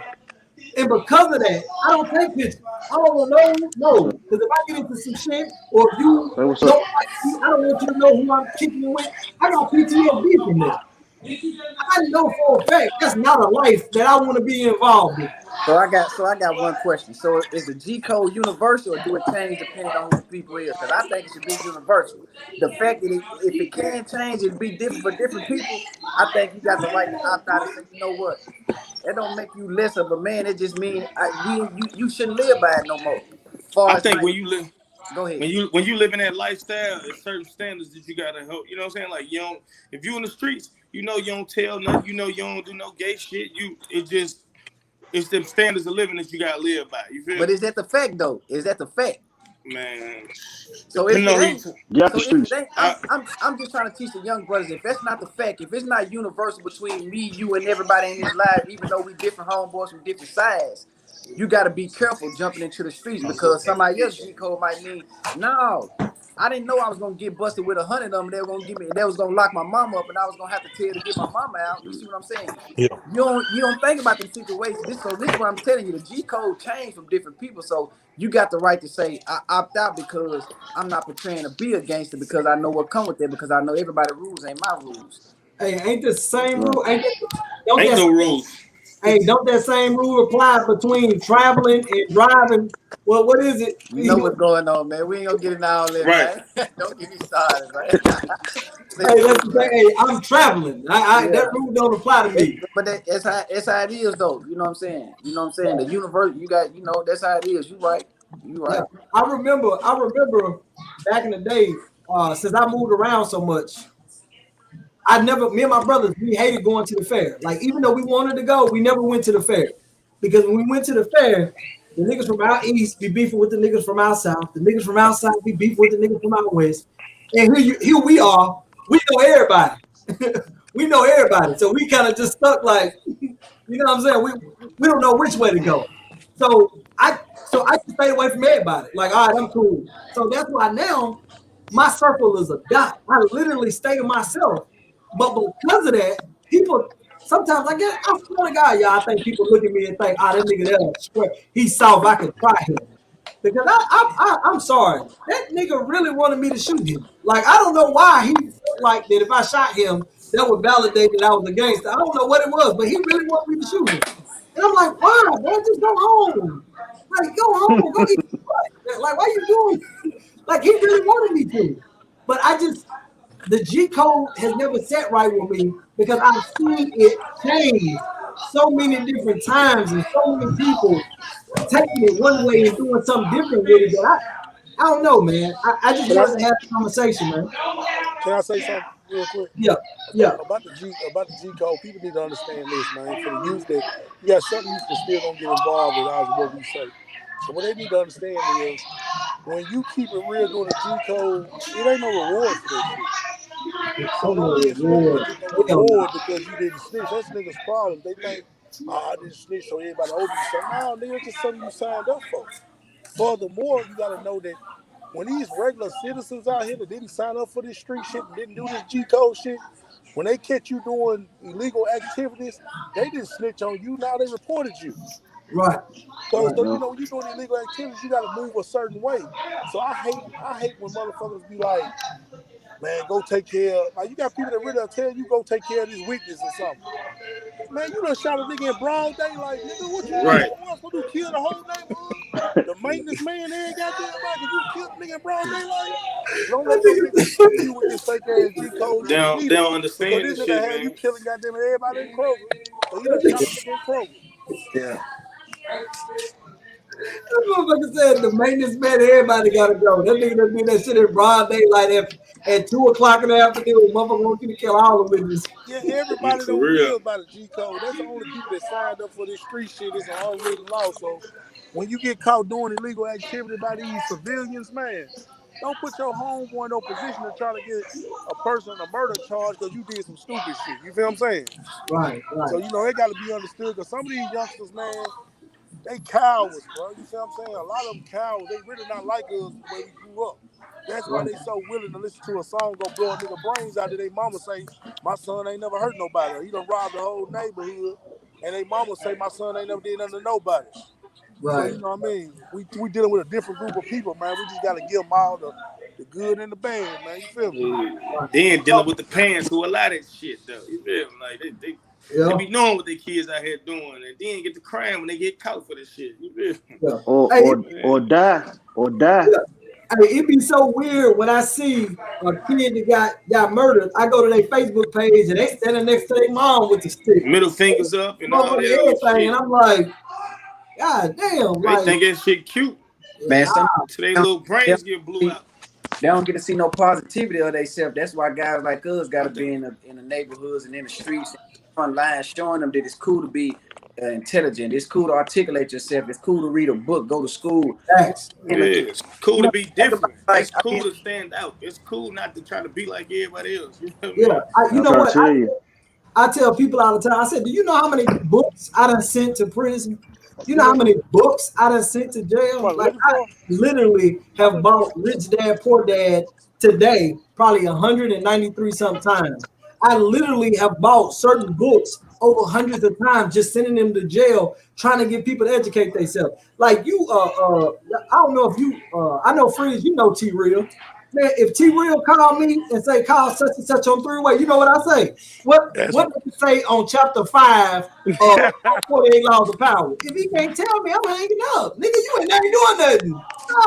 And because of that, I don't take pictures. I don't want to know. Because if I get into some shit, or if you Hey, what's don't up? like me, I don't want you to know who I'm kicking it with. I got PTSD from this. I know for a fact that's not a life that I want to be involved in. So I got one question. So is the G code universal or do it change depending on who the people is? Because I think it should be universal. The fact that if it can change and be different for different people, I think you got the right to opt out and say, you know what, that don't make you less of a man. It just means you shouldn't live by it no more. Far I as think like, when you live go ahead. when you live in that lifestyle, there's certain standards that you gotta help. You know what I'm saying? Like you don't, if you in the streets, you know you don't tell nothing. You know you don't do no gay shit. It's them standards of living that you gotta live by. You feel But me? is that the fact though? Is that the fact? Man, So if depending it on ain't, who. Get out the so if it streets. ain't, I'm just trying to teach the young brothers. If that's not the fact, if it's not universal between me, you, and everybody in this life, even though we different homeboys from different sides, you got to be careful jumping into the streets because somebody else G code might mean no. I didn't know I was gonna get busted with 100 of them. They were gonna give me. They was gonna lock my mom up, and I was gonna have to tell to get my mama out. You see what I'm saying? Yeah. You don't think about them situations. This is what I'm telling you. The G code changed from different people, so you got the right to say I opt out because I'm not portraying to be a gangster because I know what come with that because I know everybody's rules ain't my rules. Hey, ain't the same Right. rule? Don't Ain't that no rules. don't that same rule apply between traveling and driving? Well, what is it? You know what's going on, man. We ain't gonna get into all that, Right. man. Don't get me started, man. Hey, Listen to that's me, the thing. man. Hey, I'm traveling. That Yeah. rule don't apply to me. But that's how it is though. You know what I'm saying? You know what I'm saying? The universe, you got, that's how it is. You right. You Yeah, right. I remember back in the day, since I moved around so much, me and my brothers, we hated going to the fair. Like, even though we wanted to go, we never went to the fair. Because when we went to the fair, the niggas from out east be beefing with the niggas from out south. The niggas from out south be beefing with the niggas from out west. And here we are, we know everybody. We know everybody. So we kind of just stuck like, you know what I'm saying? We don't know which way to go. So I just stayed away from everybody. Like, all right, I'm cool. So that's why now my circle is a dot. I literally stay to myself. But because of that, people sometimes I swear to God, y'all, I think people look at me and think, that nigga there, I swear, he's soft. I can try him. Because I'm sorry. That nigga really wanted me to shoot him. Like, I don't know why he felt like that if I shot him, that would validate that I was a gangster. I don't know what it was, but he really wanted me to shoot him. And I'm like, why, bro? Just go home. Like, go home. Go eat. Like, why you doing? Like, he really wanted me to. But the G code has never sat right with me because I've seen it change so many different times and so many people taking it one way and doing something different with it that I don't know, man. I just Can I wanted to have a conversation, man. can I say something real quick? Yeah, yeah, About the G code, people need to understand this, man. For the youth that you got certain youth that still don't get involved regardless of what we say. So what they need to understand is when you keep it real doing the G code, it ain't no reward for that shit. So ain't no don't be expecting to reward. get no Hell no. reward because you didn't snitch. That's niggas' problem. They think, I didn't snitch, so everybody owes me something. No, nigga, it's just something you signed up for. Furthermore, you gotta know that when these regular citizens out here that didn't sign up for this street shit and didn't do this G code shit, when they catch you doing illegal activities, they didn't snitch on you. Now they reported you. Right, So, right. so you know, when you're doing illegal activities, you got to move a certain way. So I hate when motherfuckers be like, man, go take care. Like you got people that really tell you go take care of this witness or something. Man, you done shot a nigga in broad daylight, nigga. What you Right. what do? Kill the whole neighborhood? The maintenance man there, goddamn right, cause you killed a nigga in broad daylight. Don't let them niggas fool you with this fake ass G code They shit don't, they neither. don't Because understand this this nigga shit, had you man. killing goddamn everybody in Kroger. So he done shot a nigga in Kroger. Yeah. That motherfucker said the maintenance man, everybody gotta go. That nigga done do that shit in broad daylight at 2 o'clock in the afternoon. Motherfucker want you to kill all the witnesses. Yeah, Yeah, everybody for don't real. live by the G code. That's the only people that signed up for this street shit. It's an unwritten law. So when you get caught doing illegal activity by these civilians, man, don't put your homeboy in no position to try to get a person a murder charge because you did some stupid shit. You feel what I'm saying? Right, So right, it got to be understood because some of these youngsters, man, they cowards, bro. You feel what I'm saying? A lot of them cowards. They really not like us the way we grew up. That's why right. they so willing to listen to a song go blow a nigga brains out of their mama say, my son ain't never hurt nobody. He done robbed the whole neighborhood and they mama say my son ain't never did nothing to nobody. Right. So you know what I mean? We dealing with a different group of people, man. We just gotta give them all the good and the bad, man. You feel me? Yeah. Then dealing with the parents who allow that shit though. You feel me? Like they be knowing what their kids out here doing, and then get the crime when they get caught for this shit. You feel me? Yeah. Or die. Yeah. I mean, it be so weird when I see a kid that got murdered. I go to their Facebook page and they standing next to their mom with the stick, Middle fingers up and all that other everything, shit. and I'm like, God damn, They think that shit cute. Man, some So they little brains get blew out. They don't get to see no positivity of themselves. That's why guys like us got to be in the neighborhoods and in the streets, and front lines, showing them that it's cool to be intelligent. It's cool to articulate yourself. It's cool to read a book, go to school. It's cool to be different. Like, It's cool to stand out. It's cool not to try to be like everybody else. You know what Yeah, you know what? You. I tell people all the time. I said, do you know how many books I done sent to prison? You know how many books I done sent to jail? Like, I literally have bought Rich Dad, Poor Dad today, probably 193 sometimes. I literally have bought certain books over hundreds of times, just sending them to jail, trying to get people to educate themselves. Like you, I don't know if you, I know Freeze, you know T Real. Man, if T Real call me and say call such and such on 3-way, you know what I say? What does it say on chapter 5 of 48 Laws of Power? If he can't tell me, I'm hanging up. Nigga, you ain't never doing nothing.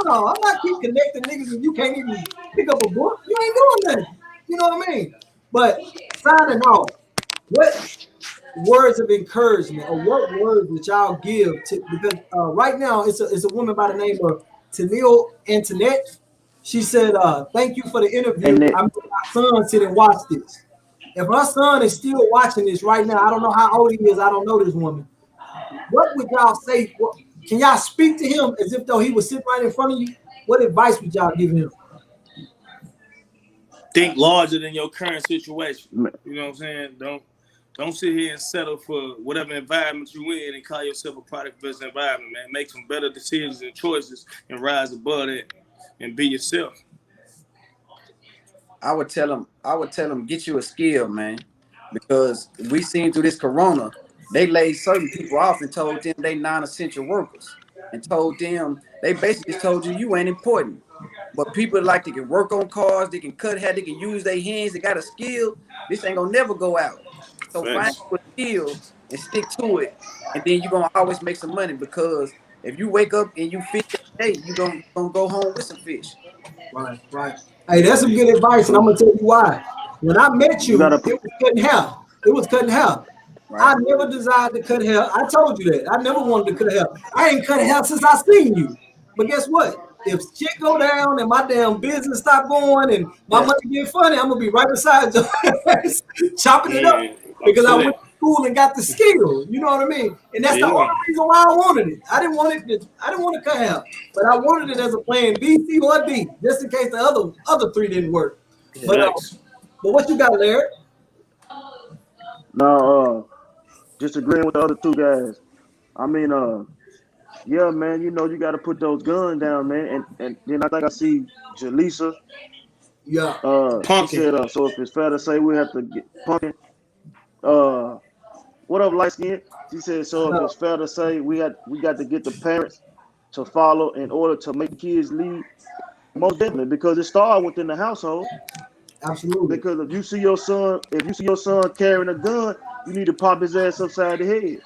No, I'm not keep connecting niggas and you can't even pick up a book. You ain't doing nothing. You know what I mean? But signing off, what words of encouragement or what words would y'all give to, because right now it's a woman by the name of Tennille Antoinette. She said, thank you for the interview. I made my son sit and watch this. If her son is still watching this right now, I don't know how old he is. I don't know this woman. What would y'all say? Can y'all speak to him as if though he was sitting right in front of you? What advice would y'all give him? Think larger than your current situation. You know what I'm saying? Don't sit here and settle for whatever environment you in and call yourself a product of this environment, man. Make some better decisions and choices and rise above it and be yourself. I would tell them, get you a skill, man. Because we seen through this corona, they laid certain people off and told them they non-essential workers. And told them, they basically just told you ain't important. But people like they can work on cars, they can cut hair, they can use their hands, they got a skill. This ain't gonna never go out. So find a skill and stick to it, and then you're gonna always make some money. Because if you wake up and you fish every day, you're gonna go home with some fish. Right. Hey, that's some good advice, and I'm gonna tell you why. When I met you, it was cutting hair. It was cutting hair. Right. I never desired to cut hair. I told you that. I never wanted to cut hair. I ain't cut hair since I seen you. But guess what? If shit go down and my damn business stop going and my money get funny, I'm gonna be right beside you, chopping it up because I went to school and got the skill. You know what I mean? And that's the only reason why I wanted it. I didn't want to cut hair, but I wanted it as a plan B, C, or D, just in case the other three didn't work. But what you got, Larry? No, just agreeing with the other two guys. I mean, yeah, man, you know, you got to put those guns down, man. And then I think I see Jaleesa. Yeah. She said, so if it's fair to say we have to get Pumpkin. What up, light skin? She said, so if it's fair to say we got to get the parents to follow in order to make kids lead. Most definitely, because it started within the household. Absolutely. Because if you see your son carrying a gun, you need to pop his ass upside the head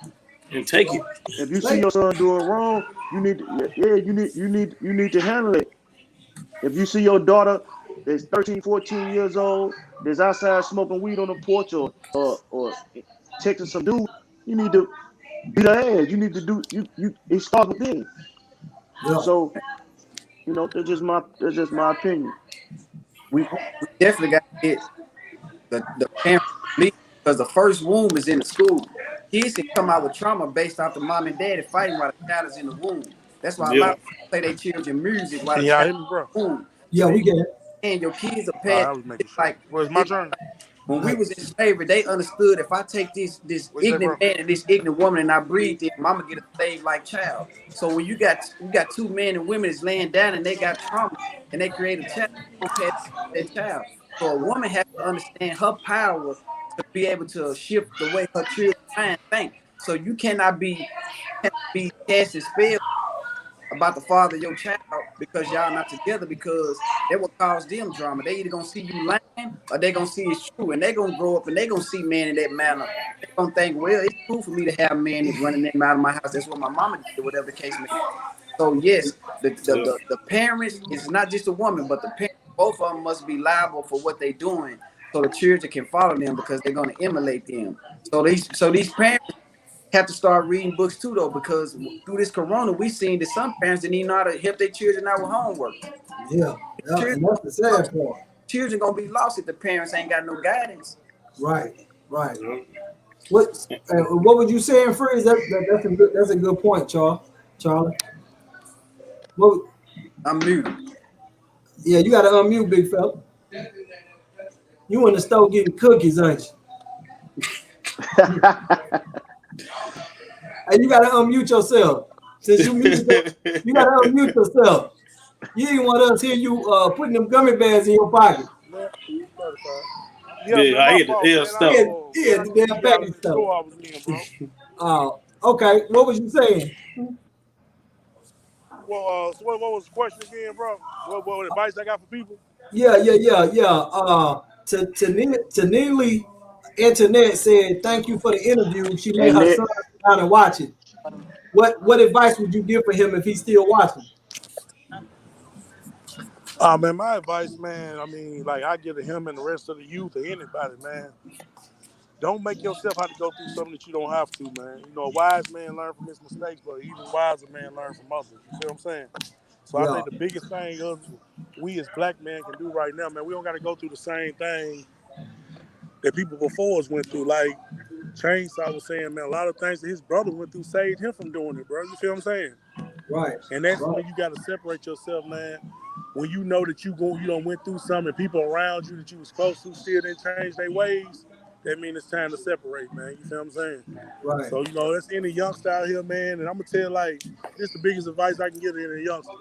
and take it. If you see your son doing wrong, you need to handle it. If you see your daughter that's 13, 14 years old, that's outside smoking weed on the porch or texting some dude, you need to beat her ass. You need to do it starts within. Yeah. So, you know, that's just my opinion. We definitely got to get the parents because the first womb is in the school. Kids can come out with trauma based off the mom and daddy fighting while the child is in the womb. That's why a lot of people play their children music while the child is in the womb. Yeah, we get it. And your kids are past. Well, it's my turn. When we was in slavery, they understood if I take this ignorant man and this ignorant woman and I breed them, I'm gonna get a slave-like child. So when you got two men and women that's laying down and they got trauma and they create a child, okay, that child. So a woman has to understand her power to be able to shift the way her children think. So you cannot be cast and spelled about the father of your child because y'all not together, because that will cause them drama. They either gonna see you lying or they gonna see it's true, and they gonna grow up and they gonna see man in that manner. They gonna think, well, it's cool for me to have a man that's running them out of my house. That's what my mama did, whatever the case may be. So yes, the parents, it's not just a woman, but the parents, both of them must be liable for what they're doing, so the children can follow them because they're gonna emulate them. So these parents have to start reading books too, though, because through this corona, we seen that some parents didn't even know how to help their children out with homework. Yeah, and that's the sad part. Children gonna be lost if the parents ain't got no guidance. Right. What would you say in phrase? That's a good point, Charlie. What? I'm muted. Yeah, you got to unmute, big fella. You in the store getting cookies, ain't you? And you got to unmute yourself. Since you muted, you got to unmute yourself. You didn't want us hear you putting them gummy bears in your pocket. The damn package stuff. Okay, what was you saying? Well, so what was the question again, bro? What advice I got for people? Yeah. To Neely Internet said, thank you for the interview. She made her son sit down and watch it. What advice would you give for him if he's still watching? Man, my advice, man, I mean, like I give to him and the rest of the youth or anybody, man. Don't make yourself have to go through something that you don't have to, man. You know, a wise man learn from his mistakes, but even wiser man learn from others. You see what I'm saying? So I think the biggest thing we as black men can do right now, man, we don't got to go through the same thing that people before us went through. Like Chainsaw was saying, man, a lot of things that his brother went through saved him from doing it, bro. You feel what I'm saying? Right. And that's when you got to separate yourself, man. When you know that you done went through something, and people around you that you was close to still didn't change their ways, that means it's time to separate, man. You feel what I'm saying? Right. So, you know, that's any youngster out here, man. And I'm going to tell, like, this is the biggest advice I can give to any youngster.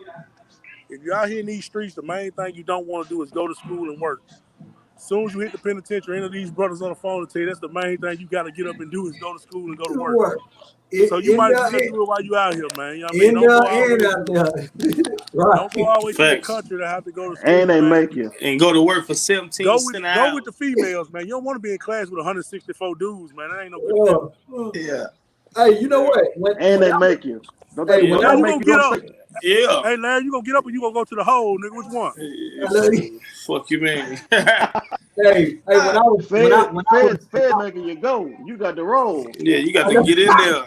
If you're out here in these streets, the main thing you don't want to do is go to school and work. As soon as you hit the penitentiary, any of these brothers on the phone will tell you that's the main thing you got to get up and do is go to school and go to work. So you might as well do it while you out here, man. You know what I mean? Don't go always to the country to have to go to school. And they make you. And go to work for 17 cents an hour. Go with the females, man. You don't want to be in class with 164 dudes, man. That ain't no good thing. Yeah. Hey, you know what? They make you. Hey, you gonna get up? Yeah. Hey, Larry, you gonna get up or you gonna go to the hole, nigga? Which one? Fuck you, man. Hey, when I was Fed making you go, you got the roll. Yeah, you got to get in there.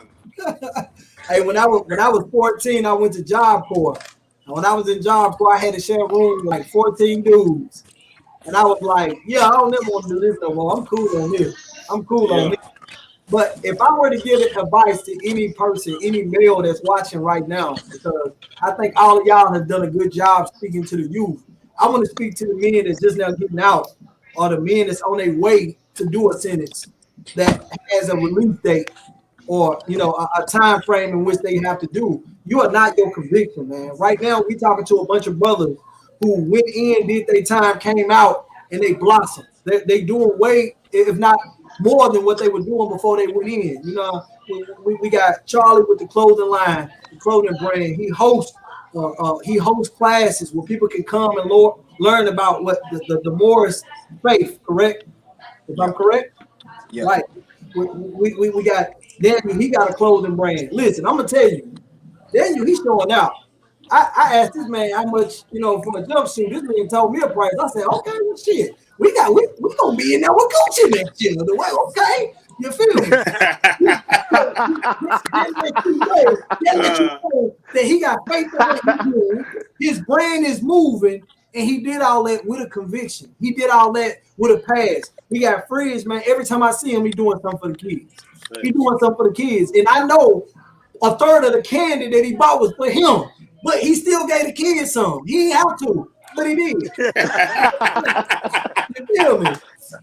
Hey, when I was 14, I went to Job Corps. And when I was in Job Corps, I had to share a room with like 14 dudes. And I was like, yeah, I don't never want to do this no more. I'm cool on this. On this. But if I were to give advice to any person, any male that's watching right now, because I think all of y'all have done a good job speaking to the youth, I want to speak to the men that's just now getting out, or the men that's on their way to do a sentence that has a release date, or a time frame in which they have to do. You are not your conviction, man. Right now, we talking to a bunch of brothers who went in, did their time, came out, and they blossomed. They doing way, if not more than what they were doing before they went in. You know, we got Charlie with the clothing line, the clothing brand. He hosts classes where people can come and learn about what the Morris faith. Correct? If I'm correct, yeah. Right. We got Daniel. He got a clothing brand. Listen, I'm gonna tell you, Daniel, he's showing out. I asked this man how much, from a jumpsuit. This man told me a price. I said, okay, well, shit. We gonna be in there with Gucci next year. The way, okay, you feel me? That he got faith in what he's doing. His brain is moving, and he did all that with a conviction. He did all that with a pass. He got friends, man. Every time I see him, he's doing something for the kids. He's doing something for the kids, and I know a third of the candy that he bought was for him. But he still gave the kids some. He didn't have to, but he did. You feel me?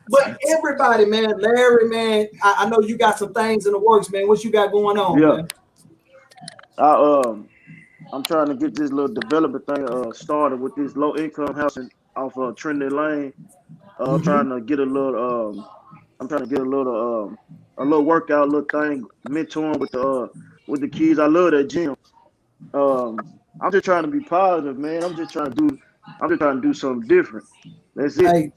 But everybody, man, Larry, man, I know you got some things in the works, man. What you got going on? Yeah. Man? I'm trying to get this little development thing started with this low income housing off of Trinity Lane. I'm trying to get a little workout, little thing, mentoring with the kids. I love that gym. I'm just trying to be positive, man. I'm just trying to do something different. That's it. Hey,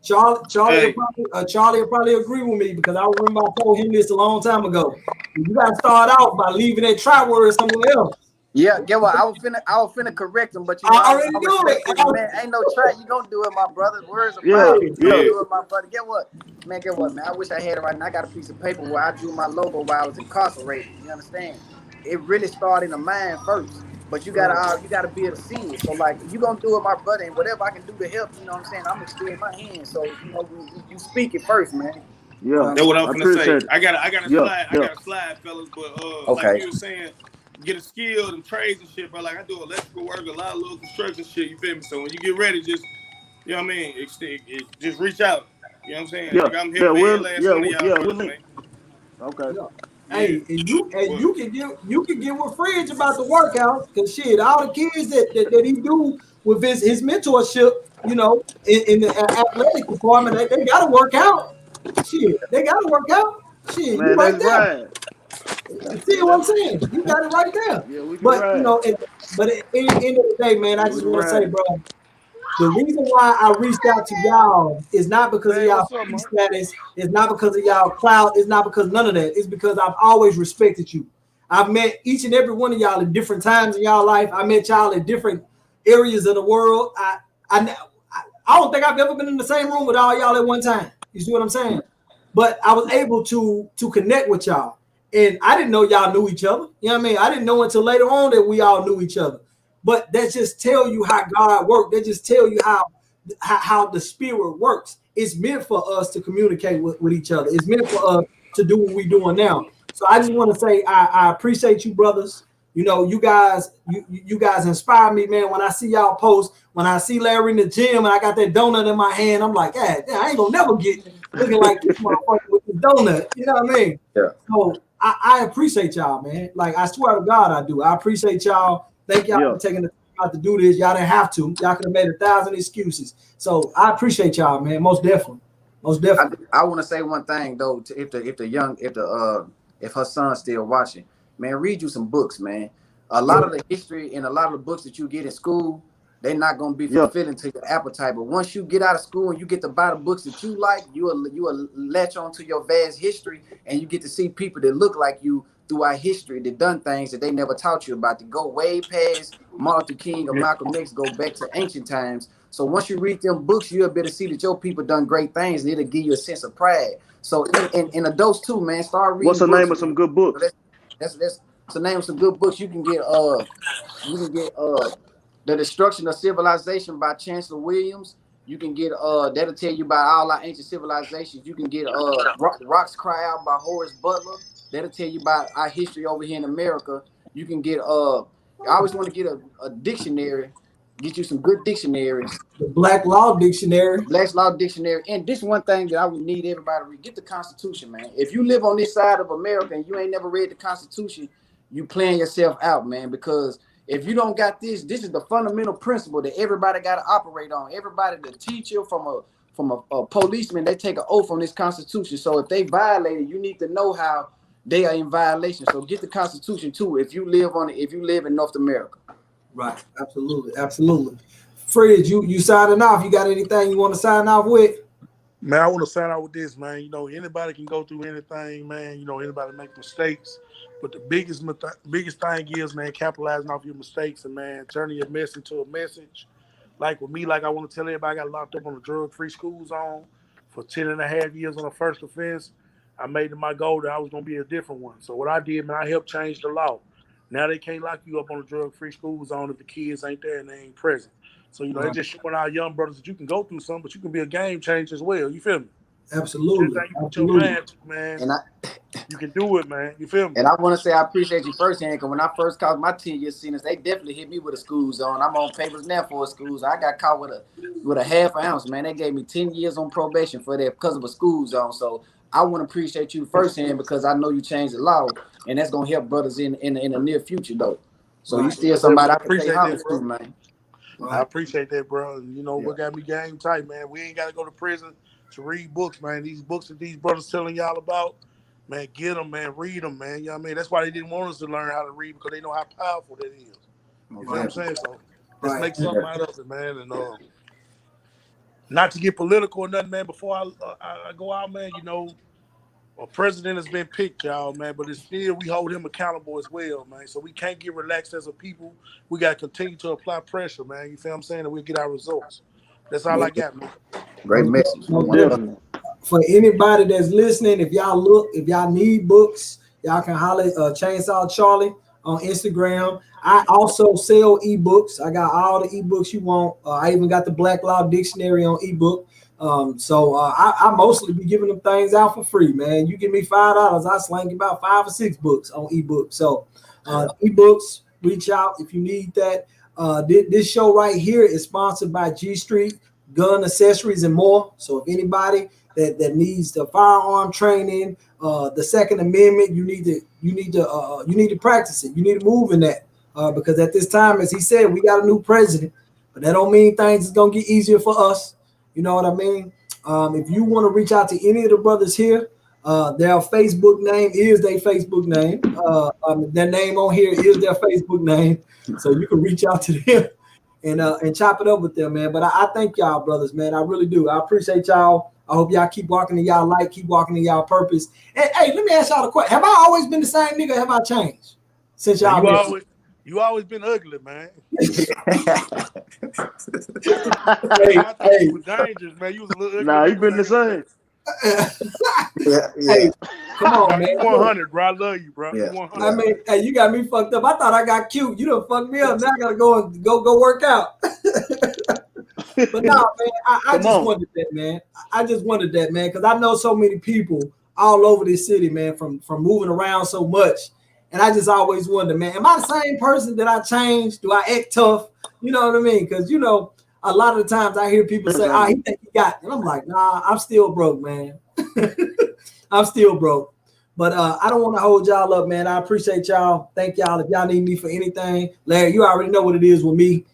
Charlie Hey, will probably agree with me because I remember I told him this a long time ago. You got to start out by leaving that try word somewhere else. Yeah, get what? I was finna correct him, but you know, I I already knew respect you, it. man. Ain't no track. You gonna do it, my brother. Words of Yeah, mouth. Hey, You gonna yeah, yeah. do it, my brother. Get what? Man, get what, man? I wish I had it right now. I got a piece of paper where I drew my logo while I was incarcerated. You understand? It really started in the mind first. But you gotta be able to see it. So like you gonna do it, my brother, and whatever I can do to help, you know what I'm saying? I'm extending my hand. So you know, you speak it first, man. You know yeah. what I'm That's what I'm I finna say. appreciate it. I got a Yeah, slide. I yeah. got a slide, fellas. But like Okay. you were saying, get a skill and trades and shit, bro. Like I do electrical work, a lot of little construction shit. You feel me? So when you get ready, just you know what I mean. Just reach out. You know what I'm saying? Yeah, Nigga, I'm here yeah, for every last one of y'all yeah, we're brothers, linked. man. Okay. yeah. Yeah. Hey, and Well, you can get with Fridge about the workouts because shit, all the kids that he do with his mentorship, you know, in the athletic department, they gotta work out. Shit, they gotta work out. Shit, you Man, right that's there. right. See Man, what I'm that's saying? You got it right there. yeah, we can But you ride. know, but at the end of the day, man, I Yeah, we just can want to say, ride. bro, the reason why I reached out to y'all is not because of Hey, y'all what's up, street Mark? status. It's not because of y'all clout. It's not because of none of that. It's because I've always respected you. I've met each and every one of y'all at different times in y'all life. I met y'all in different areas of the world. I, I don't think I've ever been in the same room with all y'all at one time. You see what I'm saying? But I was able to connect with y'all. And I didn't know y'all knew each other. You know what I mean? I didn't know until later on that we all knew each other. But that just tell you how God worked. That just tell you how the spirit works. It's meant for us to communicate with each other. It's meant for us to do what we're doing now. So I just want to say I appreciate you, brothers. You know, you guys inspire me, man. When I see y'all post, when I see Larry in the gym and I got that donut in my hand, I'm like, yeah, I ain't gonna never get looking like this motherfucker with the donut. You know what I mean? Yeah. So I appreciate y'all, man. Like I swear to God, I do. I appreciate y'all. Thank y'all Yeah, for taking the time out to do this. Y'all didn't have to. Y'all could have made 1,000 excuses. So I appreciate y'all, man. Most definitely. Most definitely. I want to say one thing though. If her son's still watching, man, read you some books, man. A Yeah. lot of the history and a lot of the books that you get in school, they're not gonna be yeah, fulfilling to your appetite. But once you get out of school and you get to buy the books that you like, you will latch on to your vast history, and you get to see people that look like you throughout history that done things that they never taught you about. To go way past Martin Luther King or Malcolm X, go back to ancient times. So once you read them books, you'll be able to see that your people done great things, and it'll give you a sense of pride. So in adults too, man, start what's reading the name books, of man. some good books? That's the name of some good books. You can get The Destruction of Civilization by Chancellor Williams. You can get that'll tell you about all our ancient civilizations. You can get Rocks Cry Out by Horace Butler. That'll tell you about our history over here in America. You can get I always want to get a dictionary, get you some good dictionaries, The Black Law Dictionary. Black's Law Dictionary. And this one thing that I would need everybody to read: get the Constitution, man. If you live on this side of America and you ain't never read the Constitution, you playing yourself out, man. Because if you don't got this is the fundamental principle that everybody got to operate on. Everybody, the teacher from a policeman, they take an oath on this Constitution. So if they violate it, you need to know how they are in violation. So get the Constitution too. If you live in North America. Right. Absolutely. Absolutely. Fred, you signing off. You got anything you want to sign off with? Man, I want to sign out with this, man. You know, anybody can go through anything, man. You know, anybody make mistakes. But the biggest thing is, man, capitalizing off your mistakes and, man, turning your mess into a message. Like with me, like I want to tell everybody, I got locked up on a drug-free school zone for 10 and a half years on a first offense. I made it my goal that I was going to be a different one. So what I did, man, I helped change the law. Now they can't lock you up on a drug-free school zone if the kids ain't there and they ain't present. So, you know, it's Right. just showing our young brothers that you can go through something, but you can be a game changer as well. You feel me? Absolutely. Anything you put your Absolutely. mind to, man, And I you can do it, man. You feel me? And I want to say I appreciate you firsthand because when I first caught my 10-year sentence, they definitely hit me with a school zone. I'm on papers now for a school zone. I got caught with a half ounce, man. They gave me 10 years on probation for that because of a school zone. So I want to appreciate you firsthand because I know you changed the law, and that's gonna help brothers in the near future though. So you Right. still I somebody I can say appreciate that, homage to, bro. man. I Right. appreciate that, bro. And you know Yeah. what got me game tight, man? We ain't got to go to prison to read books, man. These books that these brothers telling y'all about, man, get them, man, read them, man. You know what I mean? That's why they didn't want us to learn how to read, because they know how powerful that is. You know what I'm saying? So let's Right. make something out of it, man. And not to get political or nothing, man. Before I go out, man, you know, a president has been picked, y'all, man, but it's still we hold him accountable as well, man. So we can't get relaxed as a people. We got to continue to apply pressure, man. You feel what I'm saying? And we'll get our results. That's all I got, man. Great message. For anybody that's listening, if y'all need books, y'all can holler Chainsaw Charlie on Instagram. I also sell ebooks. I got all the ebooks you want. I even got the Black Law Dictionary on ebook. I mostly be giving them things out for free, man. You give me $5, I slang about 5 or 6 books on ebook. So ebooks, reach out if you need that. This show right here is sponsored by G Street Gun Accessories and More. So if anybody that needs the firearm training, the Second Amendment, you need to practice it. You need to move in that because at this time, as he said, we got a new president, but that don't mean things is gonna get easier for us. You know what I mean? If you want to reach out to any of the brothers here, their Facebook name is their Facebook name. Their name on here is their Facebook name, so you can reach out to them and chop it up with them, man. But I thank y'all, brothers, man. I really do. I appreciate y'all. I hope y'all keep walking in y'all light, keep walking in y'all purpose. And hey, let me ask y'all a question: have I always been the same nigga? Or have I changed since y'all? You always been ugly, man. Hey, you was dangerous, man. You was a little ugly. Nah, you been the same. Hey, come on, bro, man. You 100, bro. I love you, bro. Yeah. You 100. I mean, hey, you got me fucked up. I thought I got cute. You done fucked me up. Now I gotta go work out. But no, man, I just wanted that, man. I just wanted that, man, because I know so many people all over this city, man, from moving around so much. And I just always wonder, man, am I the same person that I changed? Do I act tough? You know what I mean? Because, you know, a lot of the times I hear people say, he think he got it. And I'm like, nah, I'm still broke, man. I'm still broke. But I don't want to hold y'all up, man. I appreciate y'all. Thank y'all. If y'all need me for anything, Larry, you already know what it is with me.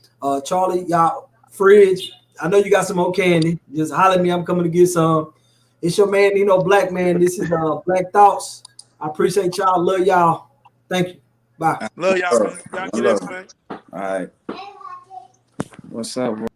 Charlie, y'all, Fridge, I know you got some more candy. Just holler at me. I'm coming to get some. It's your man, Black Man. This is Black Thoughts. I appreciate y'all. Love y'all. Thank you. Bye. Love y'all, man. Y'all get it, man. All right. What's up, bro?